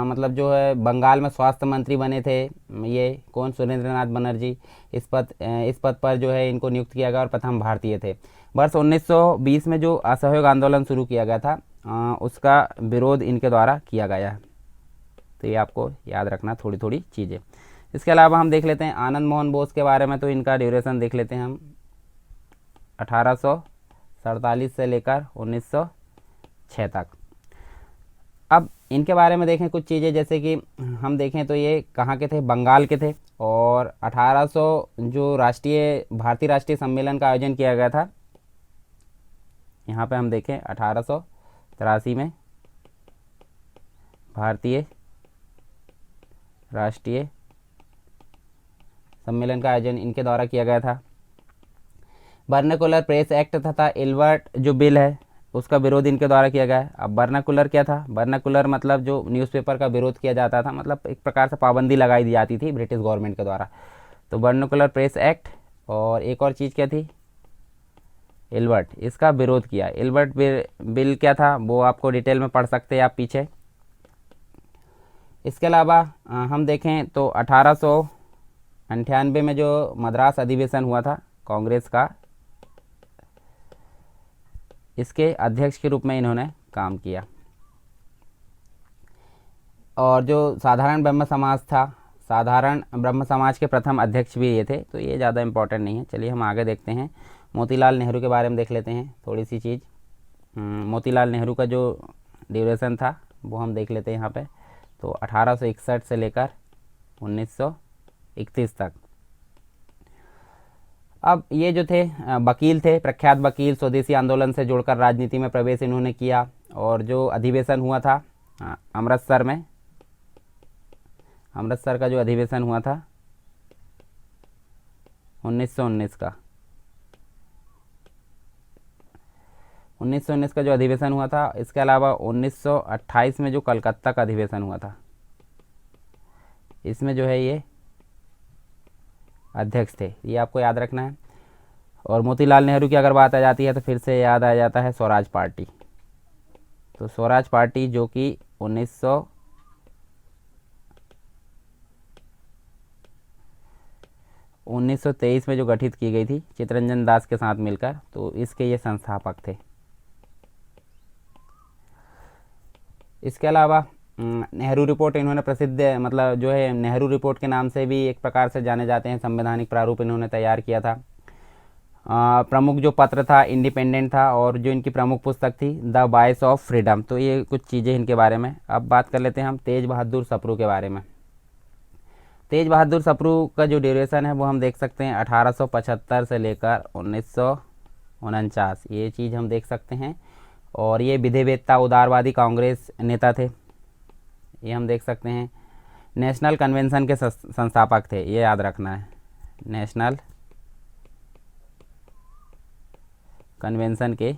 मतलब जो है बंगाल में स्वास्थ्य मंत्री बने थे ये कौन? सुरेंद्र नाथ बनर्जी। इस पद पर जो है इनको नियुक्त किया गया और प्रथम भारतीय थे। वर्ष 1920 में जो असहयोग आंदोलन शुरू किया गया था उसका विरोध इनके द्वारा किया गया है। तो ये आपको याद रखना थोड़ी थोड़ी चीज़ें। इसके अलावा हम देख लेते हैं आनंद मोहन बोस के बारे में। तो इनका ड्यूरेशन देख लेते हैं हम 1847 से लेकर 1906 तक। अब इनके बारे में देखें कुछ चीज़ें, जैसे कि हम देखें तो ये कहाँ के थे? बंगाल के थे। और 1800 जो भारतीय राष्ट्रीय सम्मेलन का आयोजन किया गया था, यहाँ पे हम देखें 1883 में भारतीय राष्ट्रीय सम्मेलन का आयोजन इनके द्वारा किया गया था। वर्नाकुलर प्रेस एक्ट तथा एल्बर्ट जो बिल है उसका विरोध इनके द्वारा किया गया है। अब वर्नाकुलर क्या था? वर्नाकुलर मतलब जो न्यूज़पेपर का विरोध किया जाता था, मतलब एक प्रकार से पाबंदी लगाई दी जाती थी ब्रिटिश गवर्नमेंट के द्वारा। तो वर्नाकुलर प्रेस एक्ट, और एक और चीज़ क्या थी? एल्बर्ट, इसका विरोध किया। एल्बर्ट बिल क्या था वो आपको डिटेल में पढ़ सकते हैं आप पीछे। इसके अलावा हम देखें तो 1898 में जो मद्रास अधिवेशन हुआ था कांग्रेस का, इसके अध्यक्ष के रूप में इन्होंने काम किया। और जो साधारण ब्रह्म समाज था, साधारण ब्रह्म समाज के प्रथम अध्यक्ष भी ये थे। तो ये ज़्यादा इम्पोर्टेंट नहीं है। चलिए हम आगे देखते हैं। मोतीलाल नेहरू के बारे में देख लेते हैं थोड़ी सी चीज़। मोतीलाल नेहरू का जो ड्यूरेशन था वो हम देख लेते हैं यहाँ पे। तो 1861 से लेकर 1931 तक। अब ये जो थे वकील थे, प्रख्यात वकील, स्वदेशी आंदोलन से जुड़कर राजनीति में प्रवेश इन्होंने किया। और जो अधिवेशन हुआ था अमृतसर में, अमृतसर का जो अधिवेशन हुआ था 1919 का, 1919 का जो अधिवेशन हुआ था। इसके अलावा 1928 में जो कलकत्ता का अधिवेशन हुआ था, इसमें जो है ये अध्यक्ष थे। ये आपको याद रखना है। और मोतीलाल नेहरू की अगर बात आ जाती है तो फिर से याद आ जाता है स्वराज पार्टी। तो स्वराज पार्टी जो कि 1923 में जो गठित की गई थी चित्तरंजन दास के साथ मिलकर, तो इसके ये संस्थापक थे। इसके अलावा नेहरू रिपोर्ट इन्होंने प्रसिद्ध, मतलब जो है नेहरू रिपोर्ट के नाम से भी एक प्रकार से जाने जाते हैं, संवैधानिक प्रारूप इन्होंने तैयार किया था। प्रमुख जो पत्र था इंडिपेंडेंट था, और जो इनकी प्रमुख पुस्तक थी द वॉइस ऑफ फ्रीडम। तो ये कुछ चीज़ें इनके बारे में। अब बात कर लेते हैं हम तेज बहादुर सप्रू के बारे में। तेज बहादुर सप्रू का जो ड्यूरेशन है वो हम देख सकते हैं 1875 से लेकर 1949, ये चीज़ हम देख सकते हैं। और ये विधिवेत्ता उदारवादी कांग्रेस नेता थे, ये हम देख सकते हैं। नेशनल कन्वेंशन के संस्थापक थे, ये याद रखना है। नेशनल कन्वेंशन के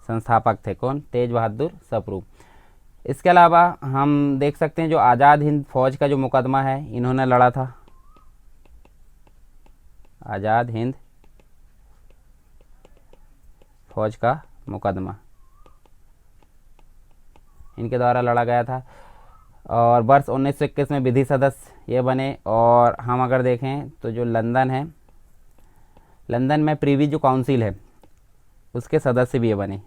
संस्थापक थे कौन? तेज बहादुर सप्रू। इसके अलावा हम देख सकते हैं जो आज़ाद हिंद फौज का जो मुकदमा है इन्होंने लड़ा था, आज़ाद हिंद फौज का मुकदमा इनके द्वारा लड़ा गया था। और वर्ष 1921 में विधि सदस्य ये बने। और हम अगर देखें तो जो लंदन है, लंदन में प्रीवी जो काउंसिल है उसके सदस्य भी ये बने।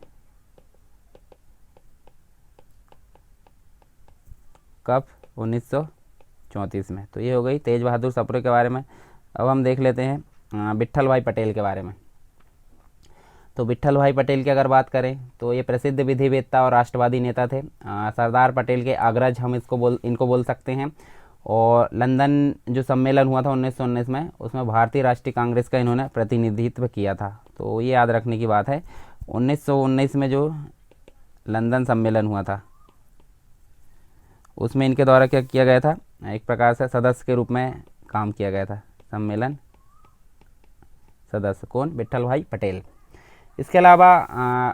कब? 1934 में। तो ये हो गई तेज बहादुर सप्रू के बारे में। अब हम देख लेते हैं विट्ठल भाई पटेल के बारे में। तो विट्ठल भाई पटेल की अगर बात करें तो ये प्रसिद्ध विधिवेत्ता और राष्ट्रवादी नेता थे। सरदार पटेल के अग्रज हम इनको बोल सकते हैं। और लंदन जो सम्मेलन हुआ था 1919 में, उसमें भारतीय राष्ट्रीय कांग्रेस का इन्होंने प्रतिनिधित्व किया था। तो ये याद रखने की बात है। 1919 में जो लंदन सम्मेलन हुआ था उसमें इनके द्वारा क्या किया गया था? एक प्रकार से सदस्य के रूप में काम किया गया था। सम्मेलन सदस्य कौन? विट्ठल भाई पटेल। इसके अलावा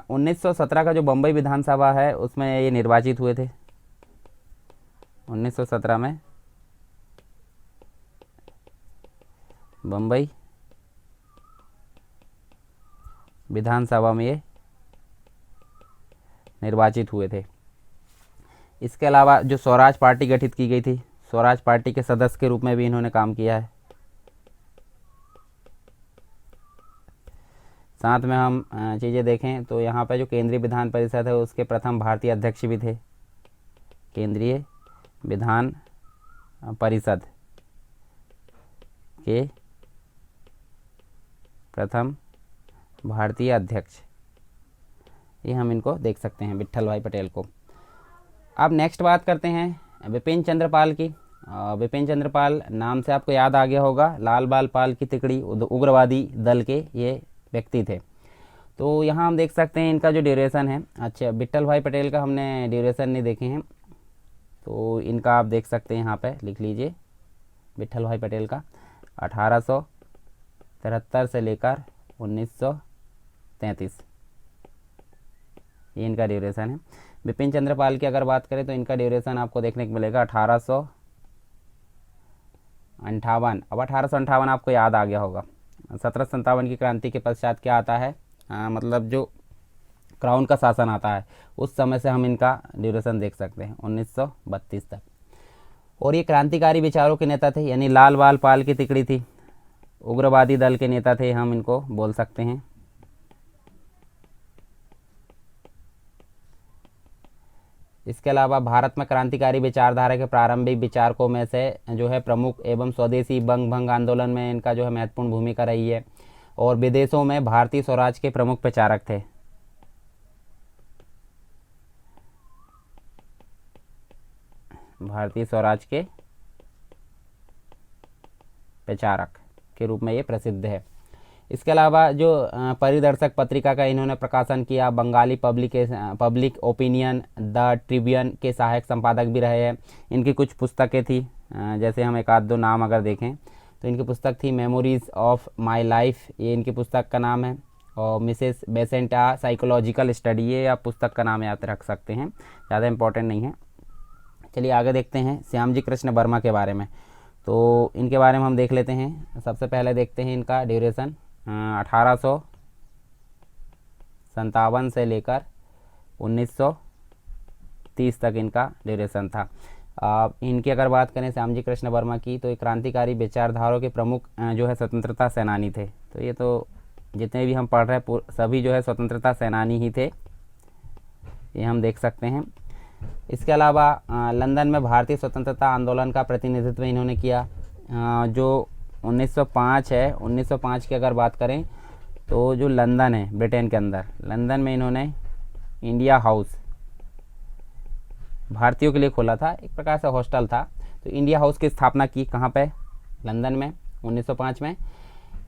1917 का जो बम्बई विधानसभा है उसमें ये निर्वाचित हुए थे। 1917 में बम्बई विधानसभा में ये निर्वाचित हुए थे। इसके अलावा जो स्वराज पार्टी गठित की गई थी, स्वराज पार्टी के सदस्य के रूप में भी इन्होंने काम किया है। साथ में हम चीज़ें देखें तो यहाँ पर जो केंद्रीय विधान परिषद है उसके प्रथम भारतीय अध्यक्ष भी थे। केंद्रीय विधान परिषद के प्रथम भारतीय अध्यक्ष, ये हम इनको देख सकते हैं, विट्ठल भाई पटेल को। अब नेक्स्ट बात करते हैं विपिन चंद्र पाल की। विपिन चंद्र पाल नाम से आपको याद आ गया होगा, लाल बाल पाल की तिकड़ी उग्रवादी दल के ये व्यक्ति थे। तो यहाँ हम देख सकते हैं इनका जो ड्यूरेशन है। अच्छा, विट्ठल भाई पटेल का हमने ड्यूरेशन नहीं देखे हैं, तो इनका आप देख सकते हैं, यहाँ पे लिख लीजिए। विट्ठल भाई पटेल का 1873 से लेकर 1933, ये इनका ड्यूरेशन है। विपिन चंद्र पाल की अगर बात करें तो इनका ड्यूरेशन आपको देखने को मिलेगा 1858। अब 1858 आपको याद आ गया होगा। 1757 की क्रांति के पश्चात क्या आता है, मतलब जो क्राउन का शासन आता है, उस समय से हम इनका ड्यूरेशन देख सकते हैं 1932 तक। और ये क्रांतिकारी विचारों के नेता थे, यानी लाल बाल पाल की तिकड़ी थी, उग्रवादी दल के नेता थे, हम इनको बोल सकते हैं। इसके अलावा भारत में क्रांतिकारी विचारधारा के प्रारंभिक विचारकों में से जो है प्रमुख एवं स्वदेशी बंग भंग आंदोलन में इनका जो है महत्वपूर्ण भूमिका रही है। और विदेशों में भारतीय स्वराज के प्रमुख प्रचारक थे। भारतीय स्वराज के प्रचारक के रूप में ये प्रसिद्ध है। इसके अलावा जो परिदर्शक पत्रिका का इन्होंने प्रकाशन किया, Bengali public opinion, the Tribune के सहायक संपादक भी रहे हैं। इनकी कुछ पुस्तकें थी, जैसे हम एक आध दो नाम अगर देखें तो इनकी पुस्तक थी मेमोरीज ऑफ माय लाइफ, ये इनकी पुस्तक का नाम है। और मिसेस बेसेंट साइकोलॉजिकल स्टडी, ये आप पुस्तक का नाम याद रख सकते हैं, ज़्यादा इंपॉर्टेंट नहीं है। चलिए आगे देखते हैं श्यामजी कृष्ण वर्मा के बारे में। तो इनके बारे में हम देख लेते हैं। सबसे पहले देखते हैं इनका ड्यूरेशन 1857 से लेकर 1930 तक इनका ड्यूरेशन था। इनकी अगर बात करें श्यामजी कृष्ण वर्मा की, तो एक क्रांतिकारी विचारधाराओं के प्रमुख जो है स्वतंत्रता सेनानी थे। तो ये तो जितने भी हम पढ़ रहे हैं सभी जो है स्वतंत्रता सेनानी ही थे, ये हम देख सकते हैं। इसके अलावा लंदन में भारतीय स्वतंत्रता आंदोलन का प्रतिनिधित्व इन्होंने किया। जो 1905 है, 1905 की अगर बात करें तो जो लंदन है ब्रिटेन के अंदर, लंदन में इन्होंने इंडिया हाउस भारतीयों के लिए खोला था, एक प्रकार से हॉस्टल था। तो इंडिया हाउस की स्थापना की कहाँ पे? लंदन में 1905 में।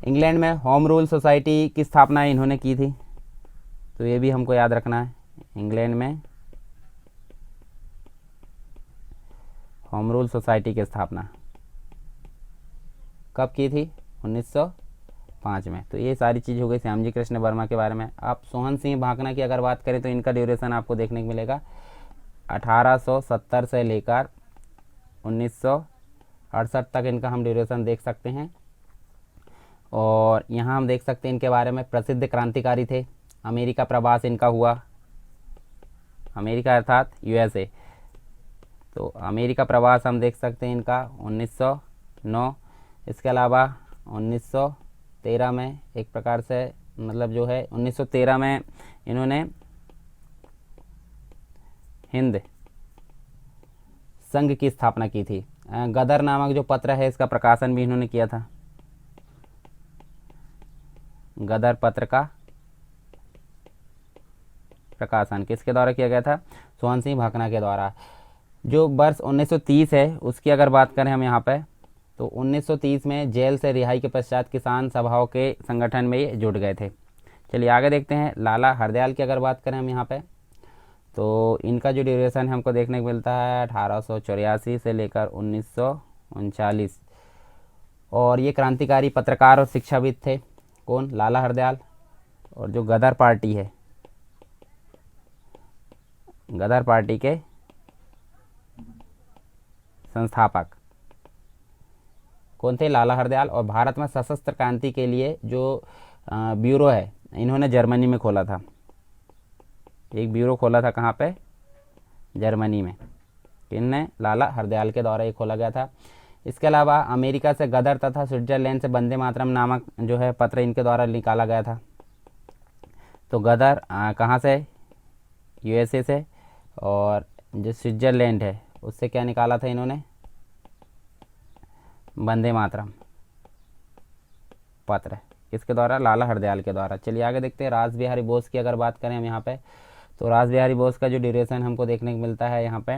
इंग्लैंड में होम रूल सोसाइटी की स्थापना इन्होंने की थी, तो ये भी हमको याद रखना है। इंग्लैंड में होम रूल सोसाइटी की स्थापना कब की थी? 1905 में। तो ये सारी चीज़ हो गई श्यामजी कृष्ण वर्मा के बारे में। आप सोहन सिंह भाकना की अगर बात करें तो इनका ड्यूरेशन आपको देखने को मिलेगा 1870 से लेकर 1968 तक इनका हम ड्यूरेशन देख सकते हैं। और यहाँ हम देख सकते हैं इनके बारे में, प्रसिद्ध क्रांतिकारी थे। अमेरिका प्रवास इनका हुआ, अमेरिका अर्थात यूएसए। तो अमेरिका प्रवास हम देख सकते हैं इनका 1909। इसके अलावा 1913 में एक प्रकार से मतलब जो है 1913 में इन्होंने हिंद संघ की स्थापना की थी। गदर नामक जो पत्र है इसका प्रकाशन भी इन्होंने किया था। गदर पत्र का प्रकाशन किसके द्वारा किया गया था? सोहन सिंह भाकना के द्वारा। जो वर्ष 1930 है उसकी अगर बात करें हम यहाँ पे, तो 1930 में जेल से रिहाई के पश्चात किसान सभाओं के संगठन में ये जुट गए थे। चलिए आगे देखते हैं। लाला हरदयाल की अगर बात करें हम यहाँ पे, तो इनका जो ड्यूरेशन हमको देखने को मिलता है 1884 से लेकर 1939। और ये क्रांतिकारी पत्रकार और शिक्षाविद थे। कौन? लाला हरदयाल। और जो गदर पार्टी है, गदर पार्टी के संस्थापक कौन थे? लाला हरदयाल। और भारत में सशस्त्र क्रांति के लिए जो ब्यूरो है इन्होंने जर्मनी में खोला था। एक ब्यूरो खोला था कहाँ पे? जर्मनी में। किनने? लाला हरदयाल के द्वारा ये खोला गया था। इसके अलावा अमेरिका से गदर तथा स्विट्जरलैंड से वंदे मातरम नामक जो है पत्र इनके द्वारा निकाला गया था। तो गदर कहाँ से? यूएसए से। और जो स्विट्जरलैंड है उससे क्या निकाला था इन्होंने? वंदे मातरम पत्र। किसके द्वारा? लाला हरदयाल के द्वारा। चलिए आगे देखते हैं। रास बिहारी बोस की अगर बात करें हम यहाँ पे, तो रास बिहारी बोस का जो ड्यूरेशन हमको देखने को मिलता है यहाँ पे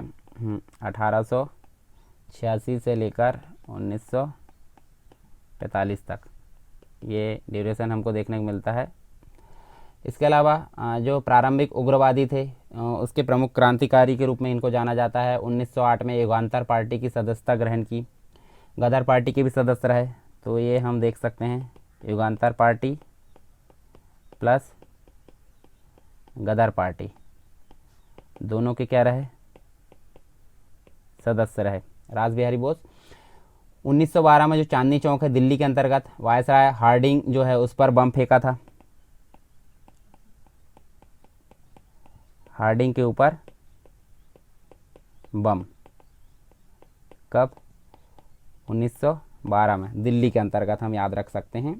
1886 से लेकर 1945 तक ये ड्यूरेशन हमको देखने को मिलता है। इसके अलावा जो प्रारंभिक उग्रवादी थे उसके प्रमुख क्रांतिकारी के रूप में इनको जाना जाता है। 1908 में युगांतर पार्टी की सदस्यता ग्रहण की। गदर पार्टी के भी सदस्य रहे, तो ये हम देख सकते हैं युगांतर पार्टी प्लस गदर पार्टी दोनों के क्या रहे? सदस्य रहे। रास बिहारी बोस 1912 में जो चांदनी चौक है दिल्ली के अंतर्गत, वायसराय हार्डिंग जो है उस पर बम फेंका था। हार्डिंग के ऊपर बम कब? 1912 में, दिल्ली के अंतर्गत हम याद रख सकते हैं।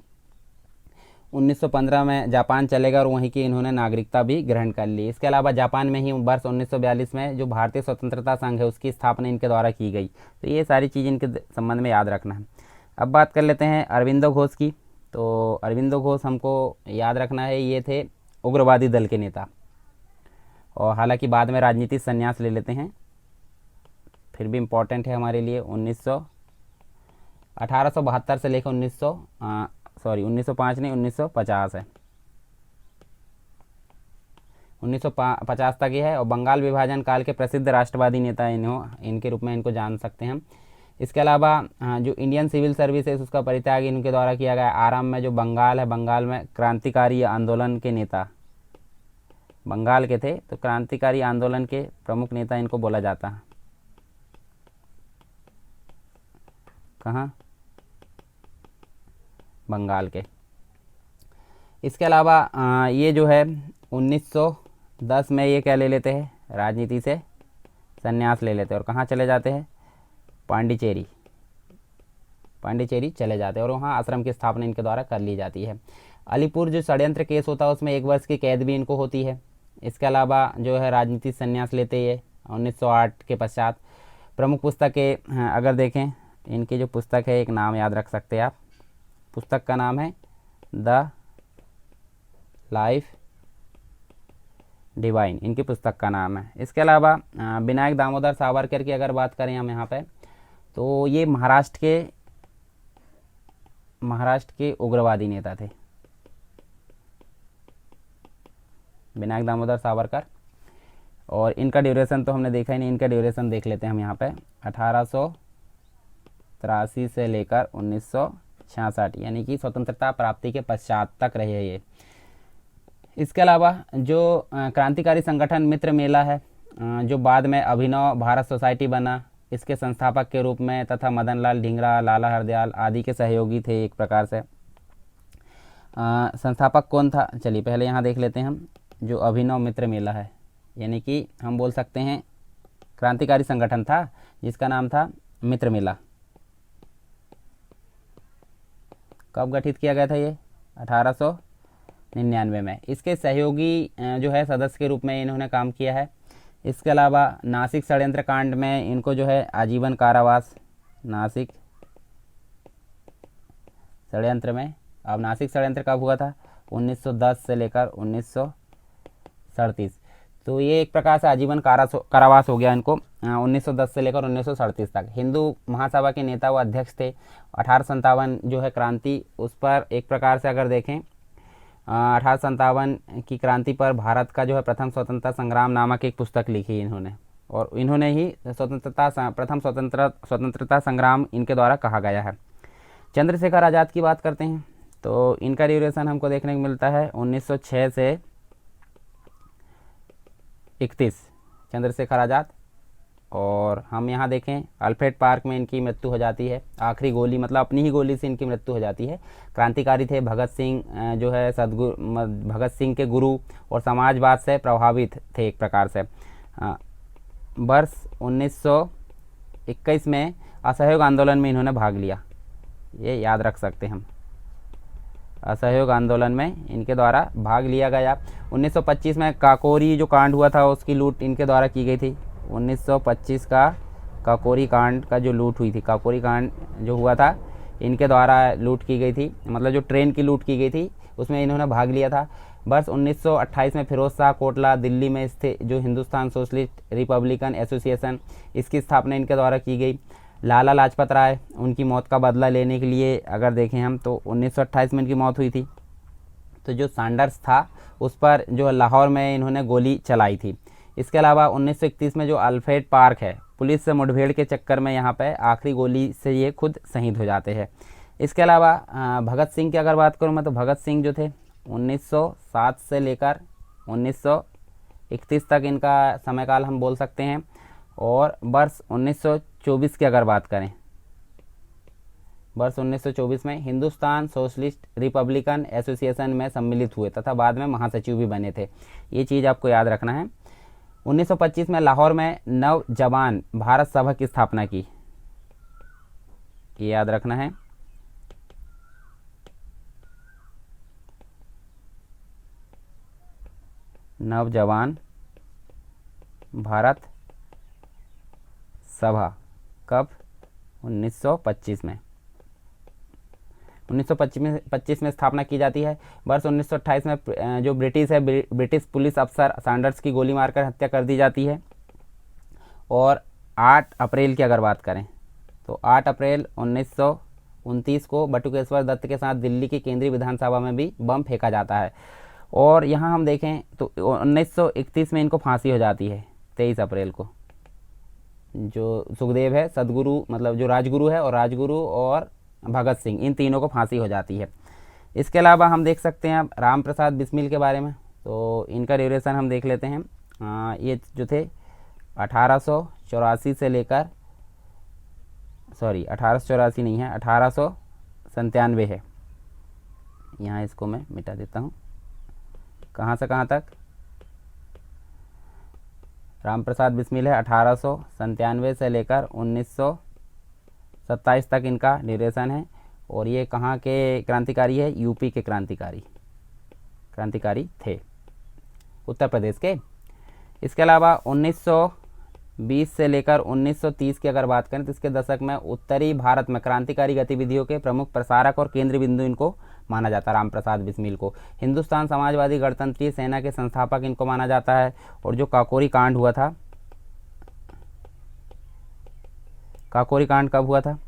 1915 में जापान चले गए और वहीं की इन्होंने नागरिकता भी ग्रहण कर ली। इसके अलावा जापान में ही वर्ष 1942 में जो भारतीय स्वतंत्रता संघ है उसकी स्थापना इनके द्वारा की गई। तो ये सारी चीज़ इनके संबंध में याद रखना है। अब बात कर लेते हैं अरविंदो घोष की। तो अरविंदो घोष हमको याद रखना है, ये थे उग्रवादी दल के नेता, और हालांकि बाद में राजनीतिक संन्यास ले लेते हैं, फिर भी इम्पोर्टेंट है हमारे लिए। 1872 से लेकर 1905 नहीं 1950 है, 1950 तक ही है। और बंगाल विभाजन काल के प्रसिद्ध राष्ट्रवादी नेता इनके रूप में इनको जान सकते हैं हम। इसके अलावा जो इंडियन सिविल सर्विस है उसका परित्याग इनके द्वारा किया गया। आराम में जो बंगाल है, बंगाल में क्रांतिकारी आंदोलन के नेता बंगाल के थे, तो क्रांतिकारी आंदोलन के प्रमुख नेता इनको बोला जाता है। कहाँ? बंगाल के। इसके अलावा ये जो है 1910 में ये क्या ले लेते हैं? राजनीति से संन्यास ले लेते हैं और कहाँ चले जाते हैं? पांडिचेरी चले जाते हैं और वहाँ आश्रम की स्थापना इनके द्वारा कर ली जाती है। अलीपुर जो षड्यंत्र केस होता है उसमें 1 वर्ष की कैद भी इनको होती है। इसके अलावा जो है राजनीतिक संन्यास लेते ये 1908 के पश्चात। प्रमुख पुस्तकें अगर देखें, इनकी जो पुस्तक है, एक नाम याद रख सकते हैं आप, पुस्तक का नाम है द लाइफ डिवाइन इनकी पुस्तक का नाम है। इसके अलावा विनायक दामोदर सावरकर की अगर बात करें हम यहाँ पे, तो ये महाराष्ट्र के उग्रवादी नेता थे, विनायक दामोदर सावरकर। और इनका ड्यूरेशन तो हमने देखा ही नहीं, इनका ड्यूरेशन देख लेते हैं हम यहाँ पे। 1883 से लेकर 1966, यानी कि स्वतंत्रता प्राप्ति के पश्चात तक रहे हैं ये। इसके अलावा जो क्रांतिकारी संगठन मित्र मेला है, जो बाद में अभिनव भारत सोसाइटी बना, इसके संस्थापक के रूप में तथा मदन लाल ढींगरा, लाला हरदयाल आदि के सहयोगी थे एक प्रकार से। संस्थापक कौन था, चलिए पहले यहाँ देख लेते हैं हम। जो अभिनव मित्र मेला है, यानी कि हम बोल सकते हैं क्रांतिकारी संगठन था जिसका नाम था मित्र मेला। कब गठित किया गया था ये? 1899 में। इसके सहयोगी जो है सदस्य के रूप में इन्होंने काम किया है। इसके अलावा नासिक षड्यंत्र कांड में इनको जो है आजीवन कारावास, नासिक षड्यंत्र में। अब नासिक षड्यंत्र कब हुआ था? 1910 से लेकर 1937। तो ये एक प्रकार से आजीवन कारावास हो गया इनको 1910 से लेकर 1937 तक। हिंदू महासभा के नेता व अध्यक्ष थे। 1857 जो है क्रांति, उस पर एक प्रकार से अगर देखें 1857 की क्रांति पर भारत का जो है प्रथम स्वतंत्रता संग्राम नामक एक पुस्तक लिखी इन्होंने, और इन्होंने ही प्रथम स्वतंत्रता संग्राम इनके द्वारा कहा गया है। चंद्रशेखर आज़ाद की बात करते हैं तो इनका ड्यूरेशन हमको देखने को मिलता है 1906 से 31, चंद्रशेखर आज़ाद। और हम यहाँ देखें अल्फ्रेड पार्क में इनकी मृत्यु हो जाती है। आखिरी गोली, मतलब अपनी ही गोली से इनकी मृत्यु हो जाती है। क्रांतिकारी थे, भगत सिंह जो है भगत सिंह के गुरु और समाजवाद से प्रभावित थे एक प्रकार से। वर्ष 1921 में असहयोग आंदोलन में इन्होंने भाग लिया, ये याद रख सकते हैं हम। असहयोग आंदोलन में इनके द्वारा भाग लिया गया। 1925 में काकोरी जो कांड हुआ था उसकी लूट इनके द्वारा की गई थी। 1925 का काकोरी कांड का जो लूट हुई थी, काकोरी कांड जो हुआ था इनके द्वारा लूट की गई थी, मतलब जो ट्रेन की लूट की गई थी उसमें इन्होंने भाग लिया था। वर्ष 1928 में फिरोज शाह कोटला दिल्ली में स्थित जो हिंदुस्तान सोशलिस्ट रिपब्लिकन एसोसिएशन, इसकी स्थापना इनके द्वारा की गई। लाला लाजपत राय, उनकी मौत का बदला लेने के लिए अगर देखें हम तो 1928 में इनकी मौत हुई थी। तो जो सैंडर्स था उस पर जो लाहौर में इन्होंने गोली चलाई थी। इसके अलावा 1931 में जो अल्फ्रेड पार्क है, पुलिस से मुठभेड़ के चक्कर में यहाँ पे आखिरी गोली से ये खुद शहीद हो जाते हैं। इसके अलावा भगत सिंह की अगर बात करूँ मैं तो भगत सिंह जो थे 1907 से लेकर 1931 तक इनका समयकाल हम बोल सकते हैं। और वर्ष 1924 की अगर बात करें, वर्ष 1924 में हिंदुस्तान सोशलिस्ट रिपब्लिकन एसोसिएशन में सम्मिलित हुए तथा बाद में महासचिव भी बने थे। ये चीज़ आपको याद रखना है। 1925 में लाहौर में नवजवान भारत सभा की स्थापना की, ये याद रखना है। नवजवान भारत सभा कब? 1925 में। 1925 में स्थापना की जाती है। वर्ष 1928 में जो ब्रिटिश पुलिस अफसर सैंडर्स की गोली मारकर हत्या कर दी जाती है। और 8 अप्रैल की अगर बात करें तो 8 अप्रैल 1929 को बटुकेश्वर दत्त के साथ दिल्ली की केंद्रीय विधानसभा में भी बम फेंका जाता है। और यहाँ हम देखें तो 1931 में इनको फांसी हो जाती है 23 अप्रैल को। जो सुखदेव है सदगुरु, मतलब जो राजगुरु है, और राजगुरु और भगत सिंह, इन तीनों को फांसी हो जाती है। इसके अलावा हम देख सकते हैं अब राम प्रसाद बिस्मिल के बारे में, तो इनका ड्यूरेशन हम देख लेते हैं। ये जो थे 1884 से लेकर 1884 नहीं है, 1897 है। यहाँ इसको मैं मिटा देता हूँ। कहाँ से कहाँ तक? राम प्रसाद बिस्मिल है 1897 से लेकर 1927 तक इनका ड्यूरेशन है। और ये कहाँ के क्रांतिकारी है? यूपी के क्रांतिकारी थे, उत्तर प्रदेश के। इसके अलावा 1920 से लेकर 1930 की अगर बात करें तो इसके दशक में उत्तरी भारत में क्रांतिकारी गतिविधियों के प्रमुख प्रसारक और केंद्र बिंदु इनको माना जाता है, राम प्रसाद बिस्मिल को। हिंदुस्तान समाजवादी गणतंत्रीय सेना के संस्थापक इनको माना जाता है। और जो काकोरी कांड हुआ था, काकोरी कांड कब हुआ था,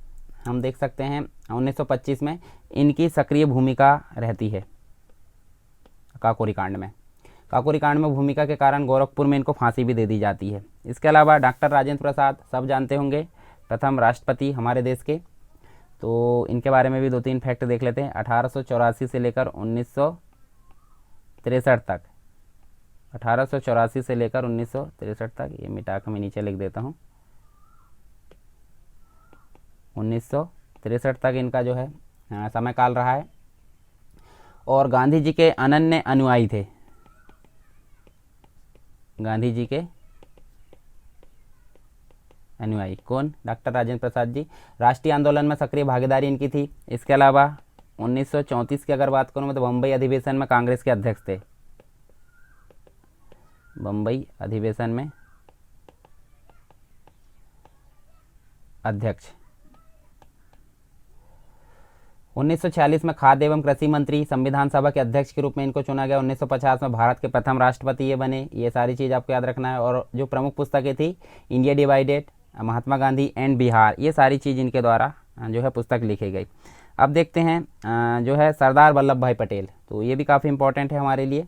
हम देख सकते हैं 1925 में इनकी सक्रिय भूमिका रहती है काकोरी कांड में। काकोरी कांड में भूमिका के कारण गोरखपुर में इनको फांसी भी दे दी जाती है। इसके अलावा डॉक्टर राजेंद्र प्रसाद सब जानते होंगे, प्रथम राष्ट्रपति हमारे देश के, तो इनके बारे में भी 2-3 फैक्ट देख लेते हैं। 1884 से लेकर 1963 तक, 1884 से लेकर 1963 तक, ये मिटा कर मैं नीचे लिख देता हूँ, 1963 तक इनका जो है समय काल रहा है। और गांधी जी के अनन्य अनुयायी थे, गांधी जी के अनुयायी कौन, डॉक्टर राजेंद्र प्रसाद जी। राष्ट्रीय आंदोलन में सक्रिय भागीदारी इनकी थी। इसके अलावा 1934 की अगर बात करूँ तो बम्बई अधिवेशन में कांग्रेस के अध्यक्ष थे, बम्बई अधिवेशन में अध्यक्ष। 1946 में खाद्य एवं कृषि मंत्री, संविधान सभा के अध्यक्ष के रूप में इनको चुना गया। 1950 में भारत के प्रथम राष्ट्रपति ये बने। ये सारी चीज़ आपको याद रखना है। और जो प्रमुख पुस्तकें थी, India divided, Mahatma Gandhi and Bihar, ये सारी चीज़ इनके द्वारा जो है पुस्तक लिखी गई। अब देखते हैं जो है सरदार वल्लभ भाई पटेल, तो ये भी काफ़ी इंपॉर्टेंट है हमारे लिए।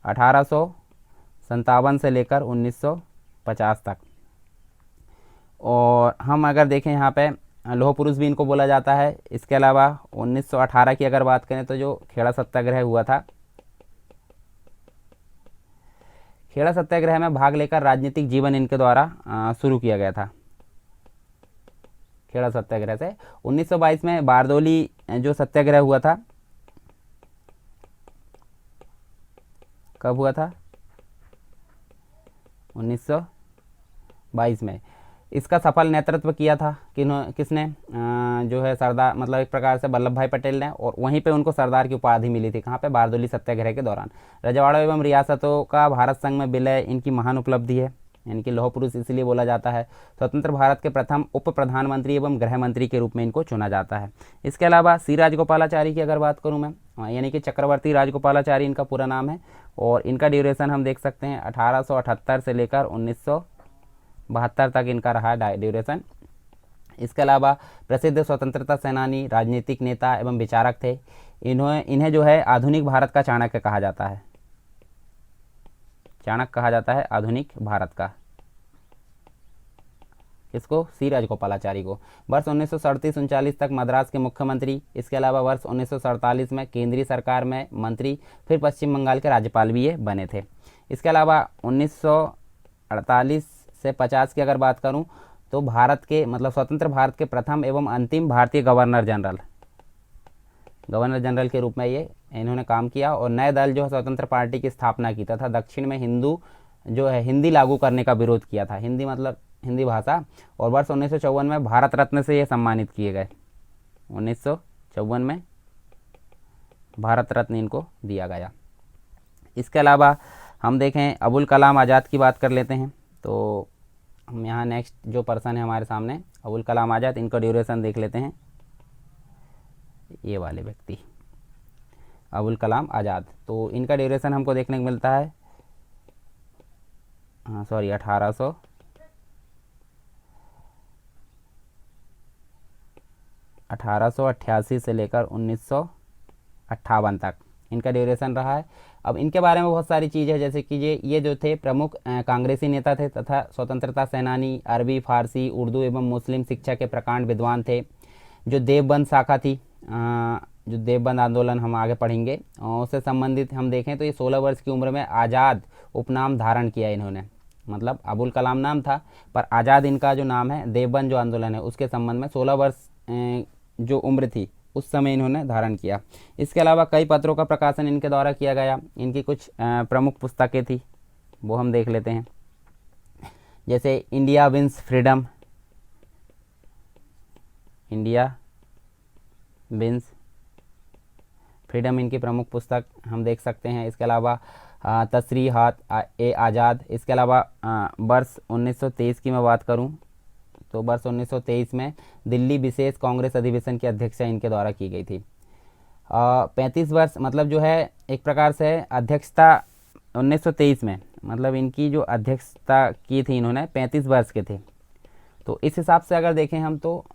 1857 से लेकर 1950 तक। और हम अगर देखें यहाँ पे लौह पुरुष भी इनको बोला जाता है। इसके अलावा 1918 की अगर बात करें तो जो खेड़ा सत्याग्रह हुआ था, खेड़ा सत्याग्रह में भाग लेकर राजनीतिक जीवन इनके द्वारा शुरू किया गया था। खेड़ा सत्याग्रह से 1922 में बारदोली जो सत्याग्रह हुआ था, कब हुआ था, 1922 में। इसका सफल नेतृत्व किया था किसने, जो है सरदार, मतलब एक प्रकार से वल्लभ भाई पटेल ने। और वहीं पे उनको सरदार की उपाधि मिली थी, कहाँ पे, बारदोली सत्याग्रह के दौरान। रजवाड़ों एवं रियासतों का भारत संघ में विलय इनकी महान उपलब्धि है, इनकी लौह पुरुष इसलिए बोला जाता है। स्वतंत्र भारत के प्रथम उप प्रधानमंत्री एवं गृह मंत्री के रूप में इनको चुना जाता है। इसके अलावा सी राजगोपालाचारी की अगर बात करूँ मैं, यानी कि चक्रवर्ती राजगोपालाचारी इनका पूरा नाम है। और इनका ड्यूरेशन हम देख सकते हैं 1878 से लेकर 1972 तक इनका रहा ड्यूरेशन। इसके अलावा प्रसिद्ध स्वतंत्रता सेनानी, राजनीतिक नेता एवं विचारक थे। इन्हें जो है आधुनिक भारत का चाणक्य कहा जाता है, चाणक्य कहा जाता है आधुनिक भारत का। किसको, सी राजगोपालाचारी को। वर्ष 1937-39 तक मद्रास के मुख्यमंत्री। इसके अलावा वर्ष 1947 में केंद्रीय सरकार में मंत्री, फिर पश्चिम बंगाल के राज्यपाल भी ये बने थे। इसके अलावा 1948 से 50 की अगर बात करूं तो भारत के, मतलब स्वतंत्र भारत के प्रथम एवं अंतिम भारतीय गवर्नर जनरल के रूप में ये इन्होंने काम किया। और नए दल जो है स्वतंत्र पार्टी की स्थापना की तथा दक्षिण में हिंदी लागू करने का विरोध किया था, हिंदी मतलब हिंदी भाषा। और वर्ष 1954 में भारत रत्न से ये सम्मानित किए गए, 1954 में भारत रत्न इनको दिया गया। इसके अलावा हम देखें अबुल कलाम आज़ाद की बात कर लेते हैं। तो हम यहाँ नेक्स्ट जो पर्सन है हमारे सामने, अबुल कलाम आज़ाद, इनका ड्यूरेशन देख लेते हैं। ये वाले व्यक्ति अबुल कलाम आज़ाद, तो इनका ड्यूरेशन हमको देखने को मिलता है 1888 से लेकर 1958 तक इनका ड्यूरेशन रहा है। अब इनके बारे में बहुत सारी चीज़ है, जैसे कि ये जो थे प्रमुख कांग्रेसी नेता थे तथा स्वतंत्रता सेनानी, अरबी, फारसी, उर्दू एवं मुस्लिम शिक्षा के प्रकांड विद्वान थे। जो देवबंद शाखा थी, जो देवबंद आंदोलन हम आगे पढ़ेंगे, उससे संबंधित हम देखें तो ये 16 वर्ष की उम्र में आज़ाद उपनाम धारण किया इन्होंने। मतलब अबुल कलाम नाम था पर आज़ाद इनका जो नाम है, देवबंद जो आंदोलन है उसके संबंध में 16 वर्ष जो उम्र थी उस समय इन्होंने धारण किया। इसके अलावा कई पत्रों का प्रकाशन इनके द्वारा किया गया। इनकी कुछ प्रमुख पुस्तकें थी, वो हम देख लेते हैं। जैसे India wins freedom, India wins freedom इनकी प्रमुख पुस्तक हम देख सकते हैं। इसके अलावा तशरीहात ए आज़ाद। इसके अलावा वर्ष 1923 की मैं बात करूं तो वर्ष 1923 में दिल्ली विशेष कांग्रेस अधिवेशन की अध्यक्षता इनके द्वारा की गई थी। 35 वर्ष मतलब जो है एक प्रकार से अध्यक्षता 1923 में, मतलब इनकी जो अध्यक्षता की थी इन्होंने 35 वर्ष के थे। तो इस हिसाब से अगर देखें हम तो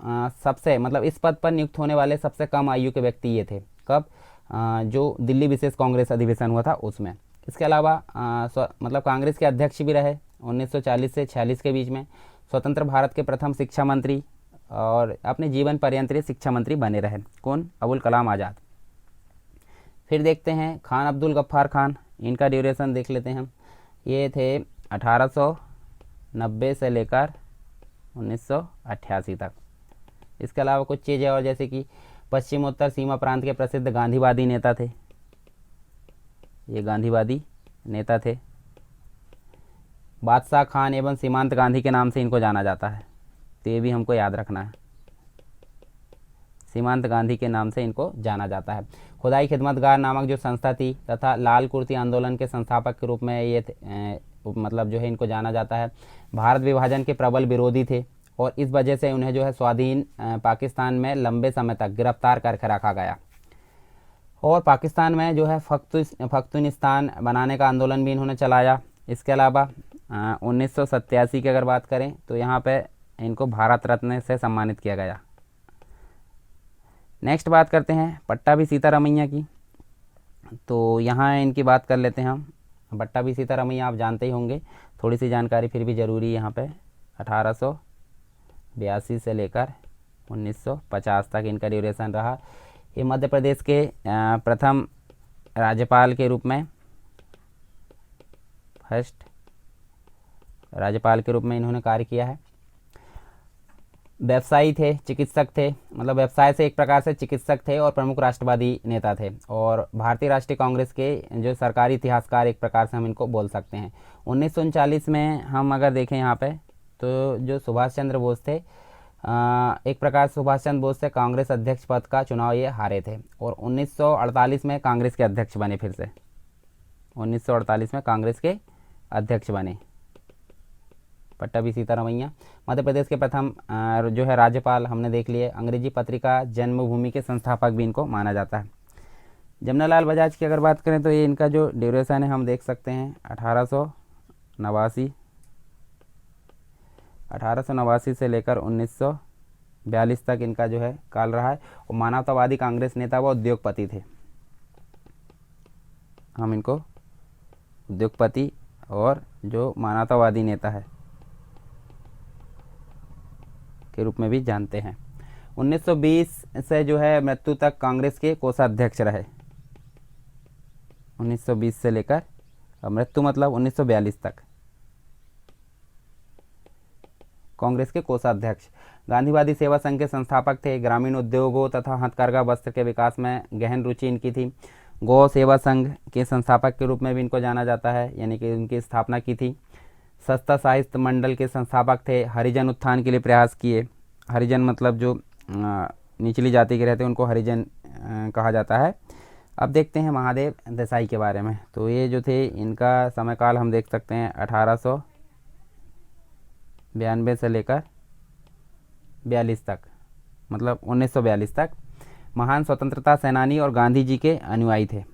सबसे मतलब इस पद पर नियुक्त होने वाले सबसे कम आयु के व्यक्ति ये थे। कब? जो दिल्ली विशेष कांग्रेस अधिवेशन हुआ था उसमें। इसके अलावा मतलब कांग्रेस के अध्यक्ष भी रहे 1940 से 46 के बीच में। स्वतंत्र भारत के प्रथम शिक्षा मंत्री और अपने जीवन पर्यंत शिक्षा मंत्री बने रहे। कौन? अबुल कलाम आज़ाद। फिर देखते हैं खान अब्दुल गफ्फार खान, इनका ड्यूरेशन देख लेते हैं हम। ये थे 1890 से लेकर 1988 तक। इसके अलावा कुछ चीज़ें और, जैसे कि पश्चिमोत्तर सीमा प्रांत के प्रसिद्ध गांधीवादी नेता थे, ये गांधीवादी नेता थे। बादशाह खान एवं सीमांत गांधी के नाम से इनको जाना जाता है, तो ये भी हमको याद रखना है, सीमांत गांधी के नाम से इनको जाना जाता है। खुदाई खिदमतगार नामक जो संस्था थी तथा लाल कुर्ती आंदोलन के संस्थापक के रूप में ये मतलब जो है इनको जाना जाता है। भारत विभाजन के प्रबल विरोधी थे और इस वजह से उन्हें जो है स्वाधीन पाकिस्तान में लंबे समय तक गिरफ्तार करके रखा गया और पाकिस्तान में जो है फ़ख्तुनिस्तान बनाने का आंदोलन भी इन्होंने चलाया। इसके अलावा 1987 की अगर बात करें तो यहाँ पे इनको भारत रत्न से सम्मानित किया गया। नेक्स्ट बात करते हैं पट्टाभी सीतारामैया की, तो यहाँ इनकी बात कर लेते हैं हम। पट्टाभी सीतारामैया आप जानते ही होंगे, थोड़ी सी जानकारी फिर भी ज़रूरी है यहाँ पे। 1882 से लेकर 1950 तक इनका ड्यूरेशन रहा। ये मध्य प्रदेश के प्रथम राज्यपाल के रूप में, फर्स्ट राज्यपाल के रूप में इन्होंने कार्य किया है। व्यवसायी थे, चिकित्सक थे, मतलब व्यवसाय से एक प्रकार से चिकित्सक थे और प्रमुख राष्ट्रवादी नेता थे और भारतीय राष्ट्रीय कांग्रेस के जो सरकारी इतिहासकार एक प्रकार से हम इनको बोल सकते हैं। 1939 में हम अगर देखें यहाँ पे तो जो सुभाष चंद्र बोस थे, एक प्रकार से सुभाष चंद्र बोस से कांग्रेस अध्यक्ष पद का चुनाव ये हारे थे और 1948 में कांग्रेस के अध्यक्ष बने। फिर से 1948 में कांग्रेस के अध्यक्ष बने पट्टाभी सीतारामैया। मध्य प्रदेश के प्रथम जो है राज्यपाल हमने देख लिए। अंग्रेजी पत्रिका जन्मभूमि के संस्थापक भी इनको माना जाता है। जमनालाल बजाज की अगर बात करें तो ये इनका जो ड्यूरेशन है हम देख सकते हैं 1889 से लेकर 1942 तक इनका जो है काल रहा है और मानवतावादी कांग्रेस नेता व उद्योगपति थे। हम इनको उद्योगपति और जो मानवतावादी नेता है के रूप में भी जानते हैं। 1920 से जो है मृत्यु तक कांग्रेस के कोषाध्यक्ष रहे। 1920 से लेकर मृत्यु मतलब 1942 तक कांग्रेस के कोषाध्यक्ष। गांधीवादी सेवा संघ के संस्थापक थे। ग्रामीण उद्योगों तथा हथकरघा वस्त्र के विकास में गहन रुचि इनकी थी। गौ सेवा संघ के संस्थापक के रूप में भी इनको जाना जाता है, यानी कि इनकी स्थापना की थी। सस्ता साहित्य मंडल के संस्थापक थे। हरिजन उत्थान के लिए प्रयास किए। हरिजन मतलब जो निचली जाति के रहते हैं उनको हरिजन कहा जाता है। अब देखते हैं महादेव देसाई के बारे में, तो ये जो थे इनका समयकाल हम देख सकते हैं 1892 से लेकर 42 तक, मतलब 1942 तक। महान स्वतंत्रता सेनानी और गांधी जी के अनुयायी थे।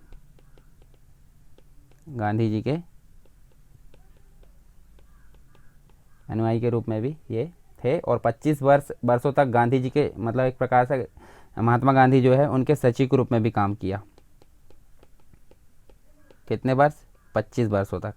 गांधी जी के अनुयायी के रूप में भी ये थे और 25 वर्षों तक गांधी जी के मतलब एक प्रकार से महात्मा गांधी जो है उनके सचिव के रूप में भी काम किया। कितने वर्ष? 25 वर्षों तक।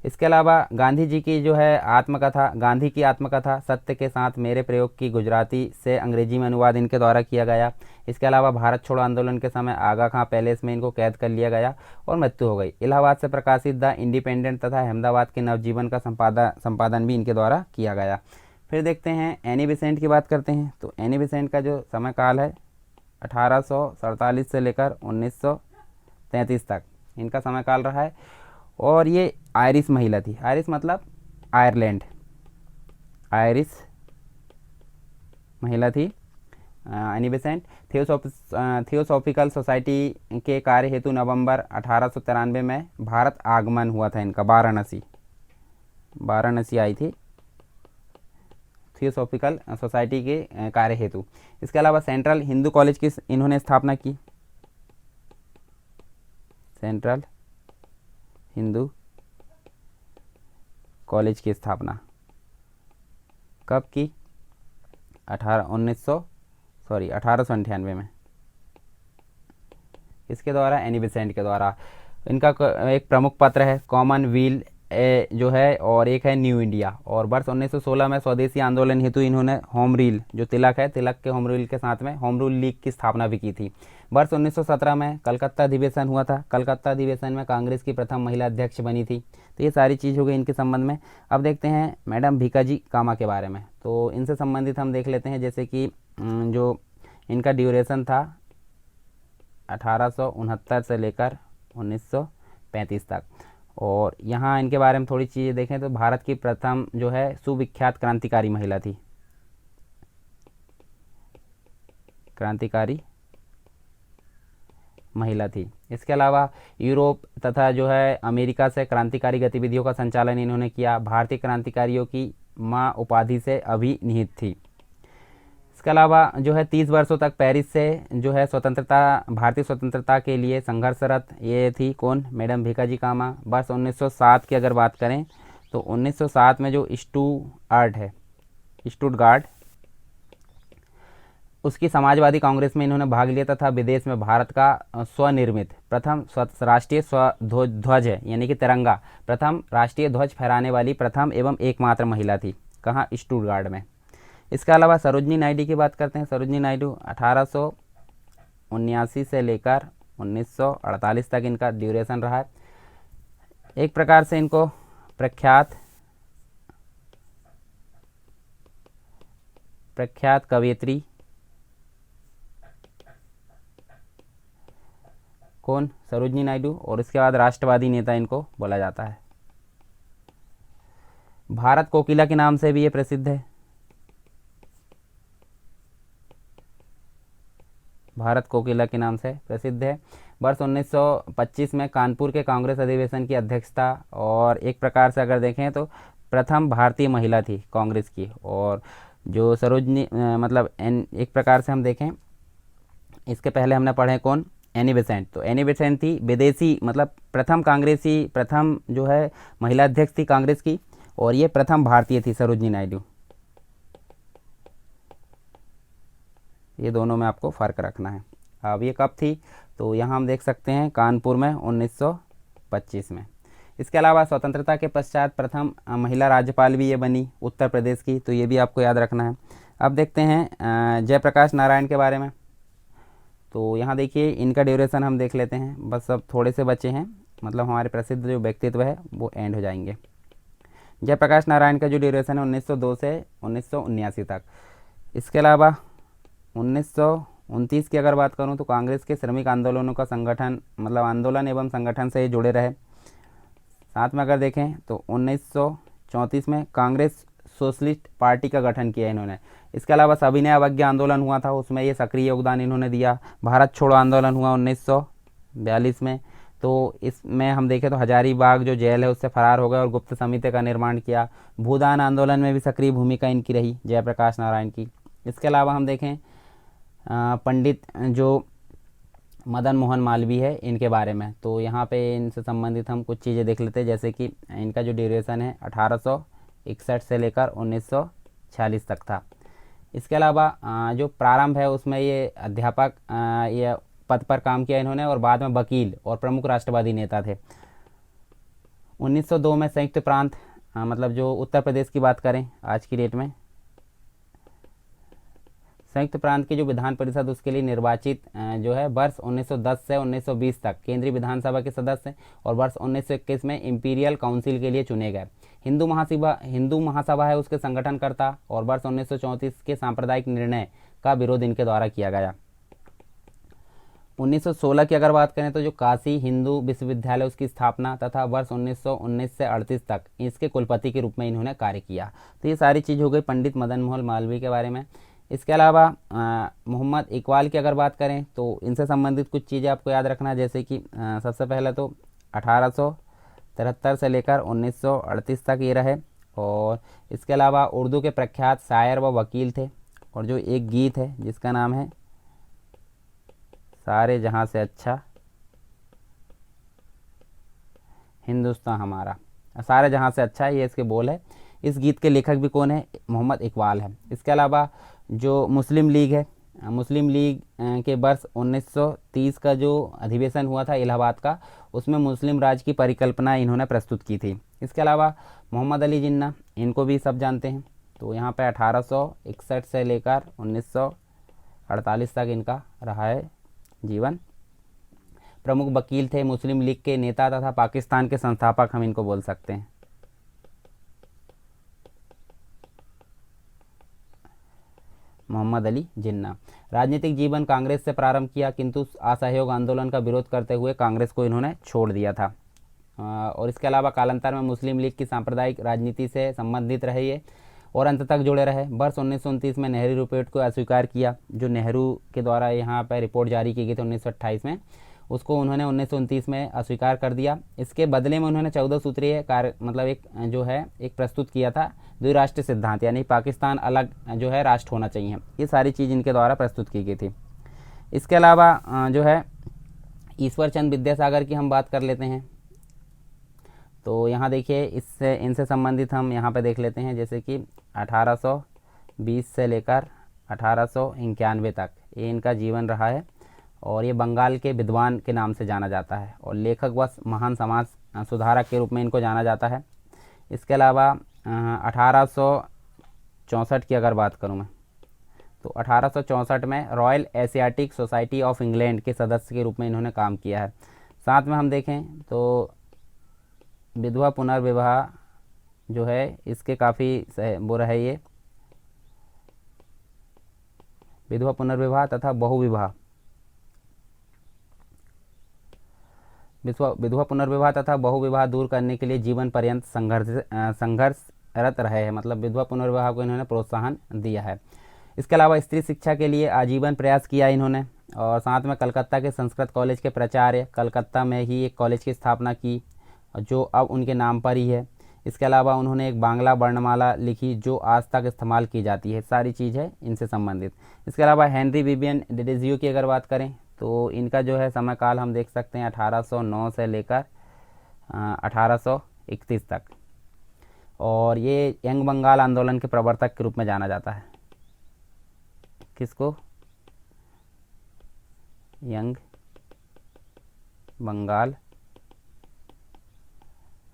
इसके अलावा गांधी जी की जो है आत्मकथा, गांधी की आत्मकथा सत्य के साथ मेरे प्रयोग की गुजराती से अंग्रेजी में अनुवाद इनके द्वारा किया गया। इसके अलावा भारत छोड़ो आंदोलन के समय आगा खां पैलेस में इनको कैद कर लिया गया और मृत्यु हो गई। इलाहाबाद से प्रकाशित द इंडिपेंडेंट तथा अहमदाबाद के नवजीवन का संपादन भी इनके द्वारा किया गया। फिर देखते हैं एनी बेसेंट की बात करते हैं, तो एनी बेसेंट का जो समय काल है 1847 से लेकर 1933 तक इनका समय काल रहा है और ये आयरिश महिला थी। आयरिश मतलब आयरलैंड, आयरिश महिला थी एनी बेसेंट। थियोसॉफिकल सोसाइटी के कार्य हेतु नवंबर 1893 में भारत आगमन हुआ था इनका। वाराणसी आई थी थियोसॉफिकल सोसाइटी के कार्य हेतु। इसके अलावा सेंट्रल हिंदू कॉलेज की इन्होंने स्थापना की। सेंट्रल हिंदू कॉलेज की स्थापना कब की? 1898 में। इसके द्वारा? एनी बेसेंट के द्वारा। इनका एक प्रमुख पत्र है कॉमनवेल्थ जो है, और एक है न्यू इंडिया। और वर्ष 1916 में स्वदेशी आंदोलन हेतु इन्होंने होम रूल, जो तिलक है, तिलक के होम रूल के साथ में होम रूल लीग की स्थापना भी की थी। वर्ष 1917 में कलकत्ता अधिवेशन हुआ था। कलकत्ता अधिवेशन में कांग्रेस की प्रथम महिला अध्यक्ष बनी थी। तो ये सारी चीज़ हो गई इनके संबंध में। अब देखते हैं मैडम भीकाजी कामा के बारे में। तो इनसे संबंधित हम देख लेते हैं, जैसे कि जो इनका ड्यूरेशन था 1869 से लेकर 1935 तक। और यहाँ इनके बारे में थोड़ी चीज़ें देखें तो भारत की प्रथम जो है सुविख्यात क्रांतिकारी महिला थी। क्रांतिकारी महिला थी। इसके अलावा यूरोप तथा जो है अमेरिका से क्रांतिकारी गतिविधियों का संचालन इन्होंने किया। भारतीय क्रांतिकारियों की माँ उपाधि से अभिनिहित थी। इसके अलावा जो है 30 वर्षों तक पेरिस से जो है भारतीय स्वतंत्रता के लिए संघर्षरत ये थी। कौन? मैडम भीकाजी कामा। वर्ष 1907 की अगर बात करें तो 1907 में जो स्टुटगार्ट उसकी समाजवादी कांग्रेस में इन्होंने भाग लिया तथा विदेश में भारत का स्वनिर्मित प्रथम राष्ट्रीय ध्वज है, यानी कि तिरंगा, प्रथम राष्ट्रीय ध्वज फहराने वाली प्रथम एवं एकमात्र महिला थी। कहाँ? स्टुटगार्ट में। इसके अलावा सरोजनी नायडू की बात करते हैं। सरोजनी नायडू 1879 से लेकर 1948 तक इनका ड्यूरेशन रहा है। एक प्रकार से इनको प्रख्यात कवयित्री कौन? सरोजनी नायडू। और इसके बाद राष्ट्रवादी नेता इनको बोला जाता है। भारत कोकिला के नाम से भी ये प्रसिद्ध है। भारत कोकिला के नाम से प्रसिद्ध है। वर्ष 1925 में कानपुर के कांग्रेस अधिवेशन की अध्यक्षता, और एक प्रकार से अगर देखें तो प्रथम भारतीय महिला थी कांग्रेस की। और जो सरोजनी एक प्रकार से हम देखें, इसके पहले हमने पढ़े कौन? Annie Besant. तो एनी बेसेंट थी विदेशी, प्रथम कांग्रेसी, प्रथम जो है महिला अध्यक्ष थी कांग्रेस की, और ये प्रथम भारतीय थी सरोजनी नायडू। ये दोनों में आपको फ़र्क रखना है। अब ये कब थी? तो यहाँ हम देख सकते हैं कानपुर में 1925 में। इसके अलावा स्वतंत्रता के पश्चात प्रथम महिला राज्यपाल भी ये बनी उत्तर प्रदेश की, तो ये भी आपको याद रखना है। अब देखते हैं जयप्रकाश नारायण के बारे में। तो यहाँ देखिए इनका ड्यूरेशन हम देख लेते हैं, बस अब थोड़े से बचे हैं, हमारे प्रसिद्ध जो व्यक्तित्व है वो एंड हो जाएंगे। जयप्रकाश नारायण का जो ड्यूरेशन है 1902 से 1979 तक। इसके अलावा 1929 की अगर बात करूं तो कांग्रेस के श्रमिक आंदोलनों का संगठन, आंदोलन एवं संगठन से जुड़े रहे। साथ में अगर देखें तो 1934 में कांग्रेस सोशलिस्ट पार्टी का गठन किया इन्होंने। इसके अलावा सविनय अवज्ञा आंदोलन हुआ था, उसमें ये सक्रिय योगदान इन्होंने दिया। भारत छोड़ो आंदोलन हुआ 1942 में, तो इसमें हम देखें तो हजारीबाग जो जेल है उससे फरार हो गए और गुप्त समिति का निर्माण किया। भूदान आंदोलन में भी सक्रिय भूमिका इनकी रही जयप्रकाश नारायण की। इसके अलावा हम देखें पंडित जो मदन मोहन मालवीय है इनके बारे में, तो यहाँ पे इनसे संबंधित हम कुछ चीज़ें देख लेते हैं, जैसे कि इनका जो ड्यूरेशन है 1861 से लेकर 1946 तक था। इसके अलावा जो प्रारंभ है उसमें ये अध्यापक ये पद पर काम किया इन्होंने, और बाद में वकील और प्रमुख राष्ट्रवादी नेता थे। 1902 में संयुक्त प्रांत जो उत्तर प्रदेश की बात करें आज की डेट में, संयुक्त प्रांत की जो विधान परिषद उसके लिए निर्वाचित जो है वर्ष 1910 से 1920 तक केंद्रीय विधानसभा के सदस्य, और वर्ष 1921 में इंपीरियल काउंसिल के लिए चुने गए। हिंदू महासभा है उसके संगठनकर्ता, और वर्ष 1934 के सांप्रदायिक निर्णय का विरोध इनके द्वारा किया गया। 1916 की अगर बात करें तो जो काशी हिंदू विश्वविद्यालय उसकी स्थापना, तथा वर्ष 1919 से 38 तक इसके कुलपति के रूप में इन्होंने कार्य किया। तो ये सारी चीज़ हो गई पंडित मदन मोहन मालवीय के बारे में। इसके अलावा मोहम्मद इकबाल की अगर बात करें तो इनसे संबंधित कुछ चीज़ें आपको याद रखना, जैसे कि सबसे पहले तो 1873 से लेकर 1938 तक ये रहे, और इसके अलावा उर्दू के प्रख्यात शायर व वकील थे। और जो एक गीत है जिसका नाम है सारे जहां से अच्छा हिंदुस्तान हमारा, सारे जहां से अच्छा है, ये इसके बोल है। इस गीत के लेखक भी कौन है? मोहम्मद इकबाल है। इसके अलावा जो मुस्लिम लीग है, मुस्लिम लीग के वर्ष 1930 का जो अधिवेशन हुआ था इलाहाबाद का, उसमें मुस्लिम राज की परिकल्पना इन्होंने प्रस्तुत की थी। इसके अलावा मोहम्मद अली जिन्ना, इनको भी सब जानते हैं। तो यहाँ पे 1861 से लेकर 1948 तक इनका रहा है जीवन। प्रमुख वकील थे, मुस्लिम लीग के नेता तथा पाकिस्तान के संस्थापक हम इनको बोल सकते हैं। मोहम्मद अली जिन्ना। राजनीतिक जीवन कांग्रेस से प्रारंभ किया, किंतु असहयोग आंदोलन का विरोध करते हुए कांग्रेस को इन्होंने छोड़ दिया था। और इसके अलावा कालांतर में मुस्लिम लीग की सांप्रदायिक राजनीति से संबंधित रहे ये और अंत तक जुड़े रहे। वर्ष 1929 में नेहरू रिपोर्ट को अस्वीकार किया, जो नेहरू के द्वारा यहाँ पर रिपोर्ट जारी की गई थी 1928 में, उसको उन्होंने 1929 में अस्वीकार कर दिया। इसके बदले में उन्होंने 14 सूत्रीय कार्य मतलब एक जो है एक प्रस्तुत किया था द्विराष्ट्र सिद्धांत, यानी पाकिस्तान अलग जो है राष्ट्र होना चाहिए। ये सारी चीज़ इनके द्वारा प्रस्तुत की गई थी। इसके अलावा जो है ईश्वर चंद विद्यासागर की हम बात कर लेते हैं। तो यहाँ देखिए इससे इनसे संबंधित हम यहाँ पे देख लेते हैं, जैसे कि 1820 से लेकर 1891 तक ये इनका जीवन रहा है। और ये बंगाल के विद्वान के नाम से जाना जाता है और लेखक व महान समाज सुधारक के रूप में इनको जाना जाता है। इसके अलावा 1864 की अगर बात करूँ मैं, तो 1864 में royal Asiatic society of England के सदस्य के रूप में इन्होंने काम किया है। साथ में हम देखें तो विधवा पुनर्विवाह जो है इसके काफ़ी वो रहे, ये विधवा पुनर्विवाह तथा बहुविवाह, विधवा पुनर्विवाह तथा बहुविवाह दूर करने के लिए जीवन पर्यंत संघर्षरत रहे हैं। मतलब विधवा पुनर्विवाह को इन्होंने प्रोत्साहन दिया है। इसके अलावा स्त्री शिक्षा के लिए आजीवन प्रयास किया इन्होंने। और साथ में कलकत्ता के संस्कृत कॉलेज के प्राचार्य, कलकत्ता में ही एक कॉलेज की स्थापना की जो अब उनके नाम पर ही है। इसके अलावा उन्होंने एक बांग्ला वर्णमाला लिखी जो आज तक इस्तेमाल की जाती है। सारी चीज़ है इनसे संबंधित। इसके अलावा हेनरी विवियन डिडेजियो की अगर बात करें तो इनका जो है समय काल हम देख सकते हैं 1809 से लेकर 1831 तक। और ये यंग बंगाल आंदोलन के प्रवर्तक के रूप में जाना जाता है। किसको? यंग बंगाल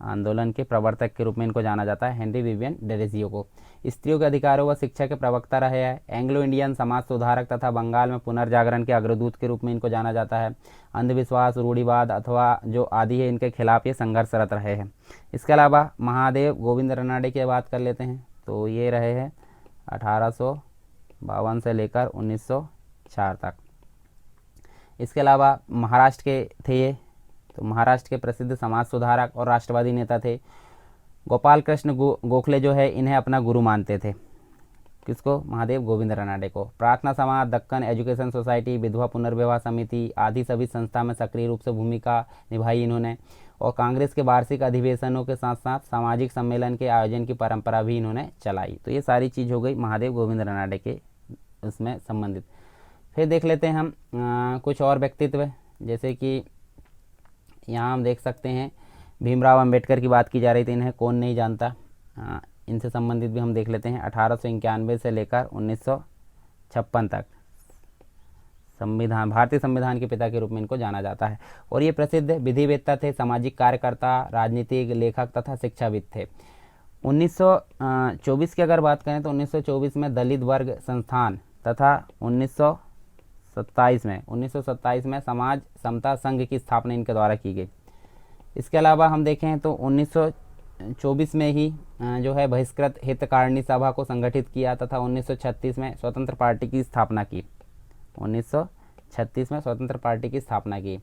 आंदोलन के प्रवर्तक के रूप में इनको जाना जाता है, हेनरी विवियन डिडेजियो को। स्त्रियों के अधिकारों व शिक्षा के प्रवक्ता रहे हैं। एंग्लो इंडियन समाज सुधारक तथा बंगाल में पुनर्जागरण के अग्रदूत के रूप में इनको जाना जाता है। अंधविश्वास, रूढ़िवाद अथवा जो आदि है इनके खिलाफ ये संघर्षरत रहे हैं। इसके अलावा महादेव गोविंद रनाडे की बात कर लेते हैं, तो ये रहे हैं 1852 से लेकर 1904 तक। इसके अलावा महाराष्ट्र के थे ये, तो महाराष्ट्र के प्रसिद्ध समाज सुधारक और राष्ट्रवादी नेता थे। गोपाल कृष्ण गोखले जो है इन्हें अपना गुरु मानते थे। किसको? महादेव गोविंद रनाडे को। प्रार्थना समाज, दक्कन एजुकेशन सोसाइटी, विधवा पुनर्विवाह समिति आदि सभी संस्था में सक्रिय रूप से भूमिका निभाई इन्होंने। और कांग्रेस के वार्षिक अधिवेशनों के साथ साथ सामाजिक सम्मेलन के आयोजन की परंपरा भी इन्होंने चलाई। तो ये सारी चीज़ हो गई महादेव गोविंद रनाडे के उसमें संबंधित। फिर देख लेते हैं हम कुछ और व्यक्तित्व, जैसे कि यहाँ हम देख सकते हैं भीमराव अंबेडकर की बात की जा रही थी। इन्हें कौन नहीं जानता। इनसे संबंधित भी हम देख लेते हैं। 1891 से लेकर 1956 तक संविधान, भारतीय संविधान के पिता के रूप में इनको जाना जाता है। और ये प्रसिद्ध विधिवेत्ता थे, सामाजिक कार्यकर्ता, राजनीतिक लेखक तथा शिक्षाविद थे। 1924 की अगर बात करें तो 1924 में दलित वर्ग संस्थान तथा 1927 में समाज समता संघ की स्थापना इनके द्वारा की गई। इसके अलावा हम देखें तो 1924 में ही जो है बहिष्कृत हितकारिणी सभा को संगठित किया तथा 1936 में स्वतंत्र पार्टी की स्थापना की। 1936 में स्वतंत्र पार्टी की स्थापना की।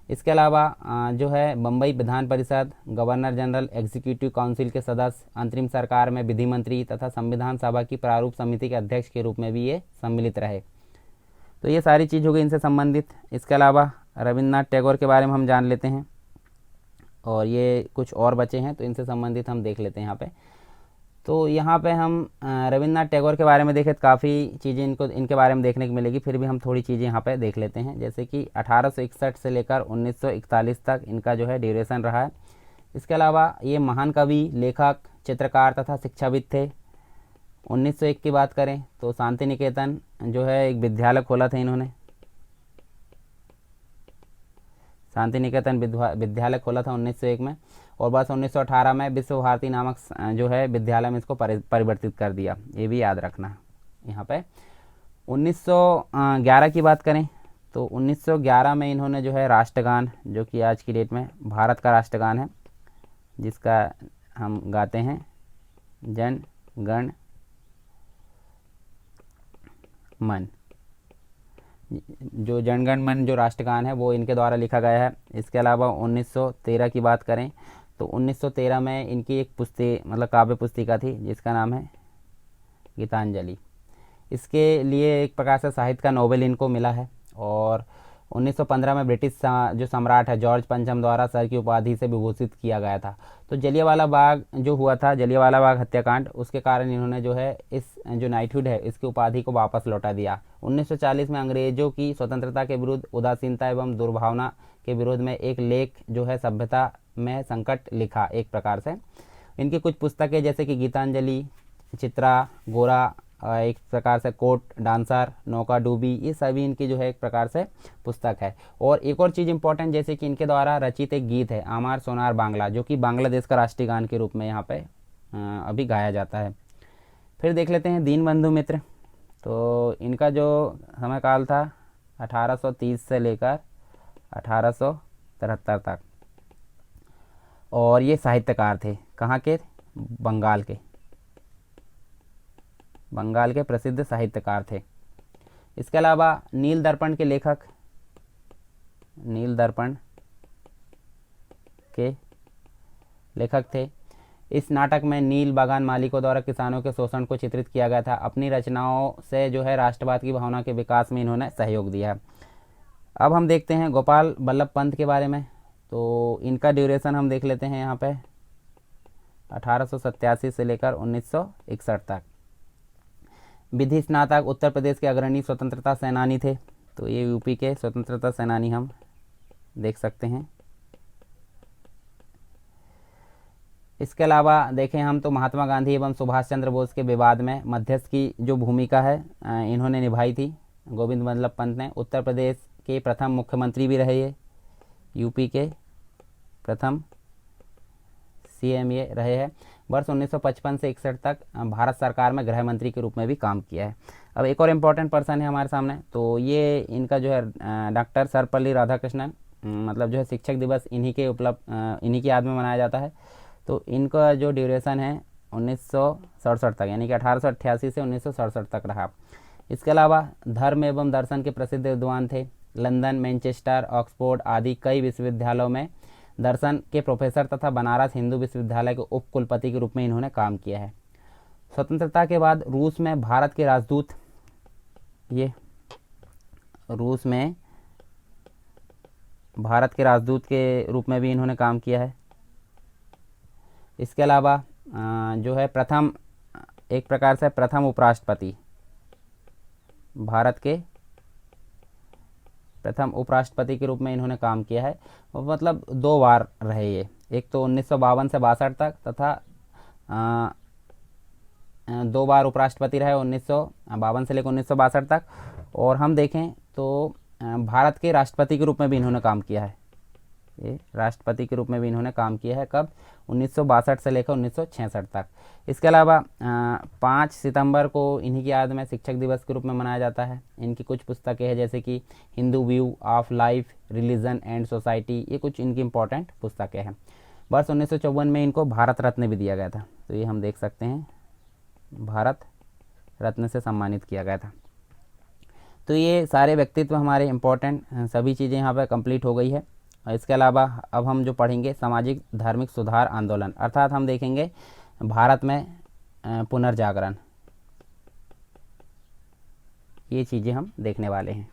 इसके अलावा जो है Bombay Vidhan Parishad, governor general, executive council के सदस्य, अंतरिम सरकार में विधि मंत्री तथा संविधान सभा की प्रारूप समिति के अध्यक्ष के रूप में भी ये सम्मिलित रहे। तो ये सारी चीज़ हो गई इनसे संबंधित। इसके अलावा रविन्द्रनाथ टैगोर के बारे में हम जान लेते हैं और ये कुछ और बचे हैं तो इनसे संबंधित हम देख लेते हैं यहाँ पे। तो यहाँ पे हम रविन्द्रनाथ टैगोर के बारे में देखें तो काफ़ी चीज़ें इनके बारे में देखने को मिलेगी, फिर भी हम थोड़ी चीज़ें यहाँ पे देख लेते हैं। जैसे कि 1861 से लेकर 1941 तक इनका जो है ड्यूरेशन रहा है। इसके अलावा ये महान कवि, लेखक, चित्रकार तथा शिक्षाविद थे। 1901 की बात करें तो शांति निकेतन जो है एक विद्यालय खोला था इन्होंने, शांति निकेतन विद्यालय खोला था 1901 में। और बस 1918 में विश्व भारती नामक जो है विद्यालय में इसको परिवर्तित कर दिया, ये भी याद रखना यहाँ पे। 1911 की बात करें तो 1911 में इन्होंने जो है राष्ट्रगान, जो कि आज की डेट में भारत का राष्ट्रगान है, जिसका हम गाते हैं जन गण मन, जो जनगण मन जो राष्ट्रगान है वो इनके द्वारा लिखा गया है। इसके अलावा 1913 की बात करें तो 1913 में इनकी एक मतलब काव्य पुस्तिका थी जिसका नाम है गीतांजलि। इसके लिए एक प्रकार से साहित्य का नोबेल इनको मिला है। और 1915 में ब्रिटिश जो सम्राट है जॉर्ज पंचम द्वारा सर की उपाधि से विभूषित किया गया था। तो जलियांवाला बाग जो हुआ था, जलियांवाला बाग हत्याकांड, उसके कारण इन्होंने जो है इस जो नाइटहुड है इसकी उपाधि को वापस लौटा दिया। 1940 में अंग्रेजों की स्वतंत्रता के विरुद्ध उदासीनता एवं दुर्भावना के विरोध में एक लेख जो है सभ्यता में संकट लिखा एक प्रकार से। इनकी कुछ पुस्तकें जैसे कि गीतांजलि, चित्रा, गोरा, एक प्रकार से कोट डांसर, नौका डूबी, ये सभी इनकी जो है एक प्रकार से पुस्तक है। और एक और चीज़ इंपॉर्टेंट, जैसे कि इनके द्वारा रचित एक गीत है आमार सोनार बांग्ला, जो कि बांग्लादेश का राष्ट्रीय गान के रूप में यहाँ पे अभी गाया जाता है। फिर देख लेते हैं दीनबंधु मित्र। तो इनका जो समय काल था 1830 से लेकर 1873 तक, और ये साहित्यकार थे। कहाँ के? बंगाल के प्रसिद्ध साहित्यकार थे। इसके अलावा नील दर्पण के लेखक, नील दर्पण के लेखक थे। इस नाटक में नील बागान मालिकों द्वारा किसानों के शोषण को चित्रित किया गया था। अपनी रचनाओं से जो है राष्ट्रवाद की भावना के विकास में इन्होंने सहयोग दिया। अब हम देखते हैं गोपाल वल्लभ पंत के बारे में। तो इनका ड्यूरेशन हम देख लेते हैं यहाँ पे 1887 से लेकर 1961 तक। विधि स्नातक, उत्तर प्रदेश के अग्रणी स्वतंत्रता सेनानी थे। तो ये यूपी के स्वतंत्रता सेनानी हम देख सकते हैं। इसके अलावा देखें हम तो महात्मा गांधी एवं सुभाष चंद्र बोस के विवाद में मध्यस्थ की जो भूमिका है इन्होंने निभाई थी गोविंद वल्लभ पंत ने। उत्तर प्रदेश के प्रथम मुख्यमंत्री भी रहे ये, यूपी के प्रथम सीएम ये रहे हैं। वर्ष 1955 से 61 तक भारत सरकार में गृह मंत्री के रूप में भी काम किया है। अब एक और इम्पोर्टेंट पर्सन है हमारे सामने, तो ये इनका जो है डॉक्टर सर्वपल्ली राधाकृष्णन, मतलब जो है शिक्षक दिवस इन्हीं की याद में मनाया जाता है। तो इनका जो ड्यूरेशन है 1967 तक, यानी कि 1888 से 1967 तक रहा। इसके अलावा धर्म एवं दर्शन के प्रसिद्ध विद्वान थे। लंदन, मैनचेस्टर, ऑक्सफोर्ड आदि कई विश्वविद्यालयों में दर्शन के प्रोफेसर तथा बनारस हिंदू विश्वविद्यालय के उप कुलपति के रूप में इन्होंने काम किया है। स्वतंत्रता के बाद रूस में भारत के राजदूत, ये रूस में भारत के राजदूत के रूप में भी इन्होंने काम किया है। इसके अलावा जो है प्रथम, एक प्रकार से प्रथम उपराष्ट्रपति, भारत के प्रथम उपराष्ट्रपति के रूप में इन्होंने काम किया है। मतलब 2 बार रहे ये, एक तो 1952 से 62 तक तथा 2 बार उपराष्ट्रपति रहे 1952 से लेकर 1962 तक। और हम देखें तो भारत के राष्ट्रपति के रूप में भी इन्होंने काम किया है। ये राष्ट्रपति के रूप में भी इन्होंने काम किया है, कब? 1962 से लेकर 1966 तक। इसके अलावा 5 सितंबर को इन्हीं की याद में शिक्षक दिवस के रूप में मनाया जाता है। इनकी कुछ पुस्तकें हैं जैसे कि Hindu view of life, religion and society, ये कुछ इनकी इंपॉर्टेंट पुस्तकें हैं। वर्ष 1954 में इनको भारत रत्न भी दिया गया था। तो ये हम देख सकते हैं, भारत रत्न से सम्मानित किया गया था। तो ये सारे व्यक्तित्व हमारे इम्पोर्टेंट सभी चीज़ें यहाँ पर कंप्लीट हो गई है। और इसके अलावा अब हम जो पढ़ेंगे सामाजिक धार्मिक सुधार आंदोलन, अर्थात हम देखेंगे भारत में पुनर्जागरण, ये चीज़ें हम देखने वाले हैं।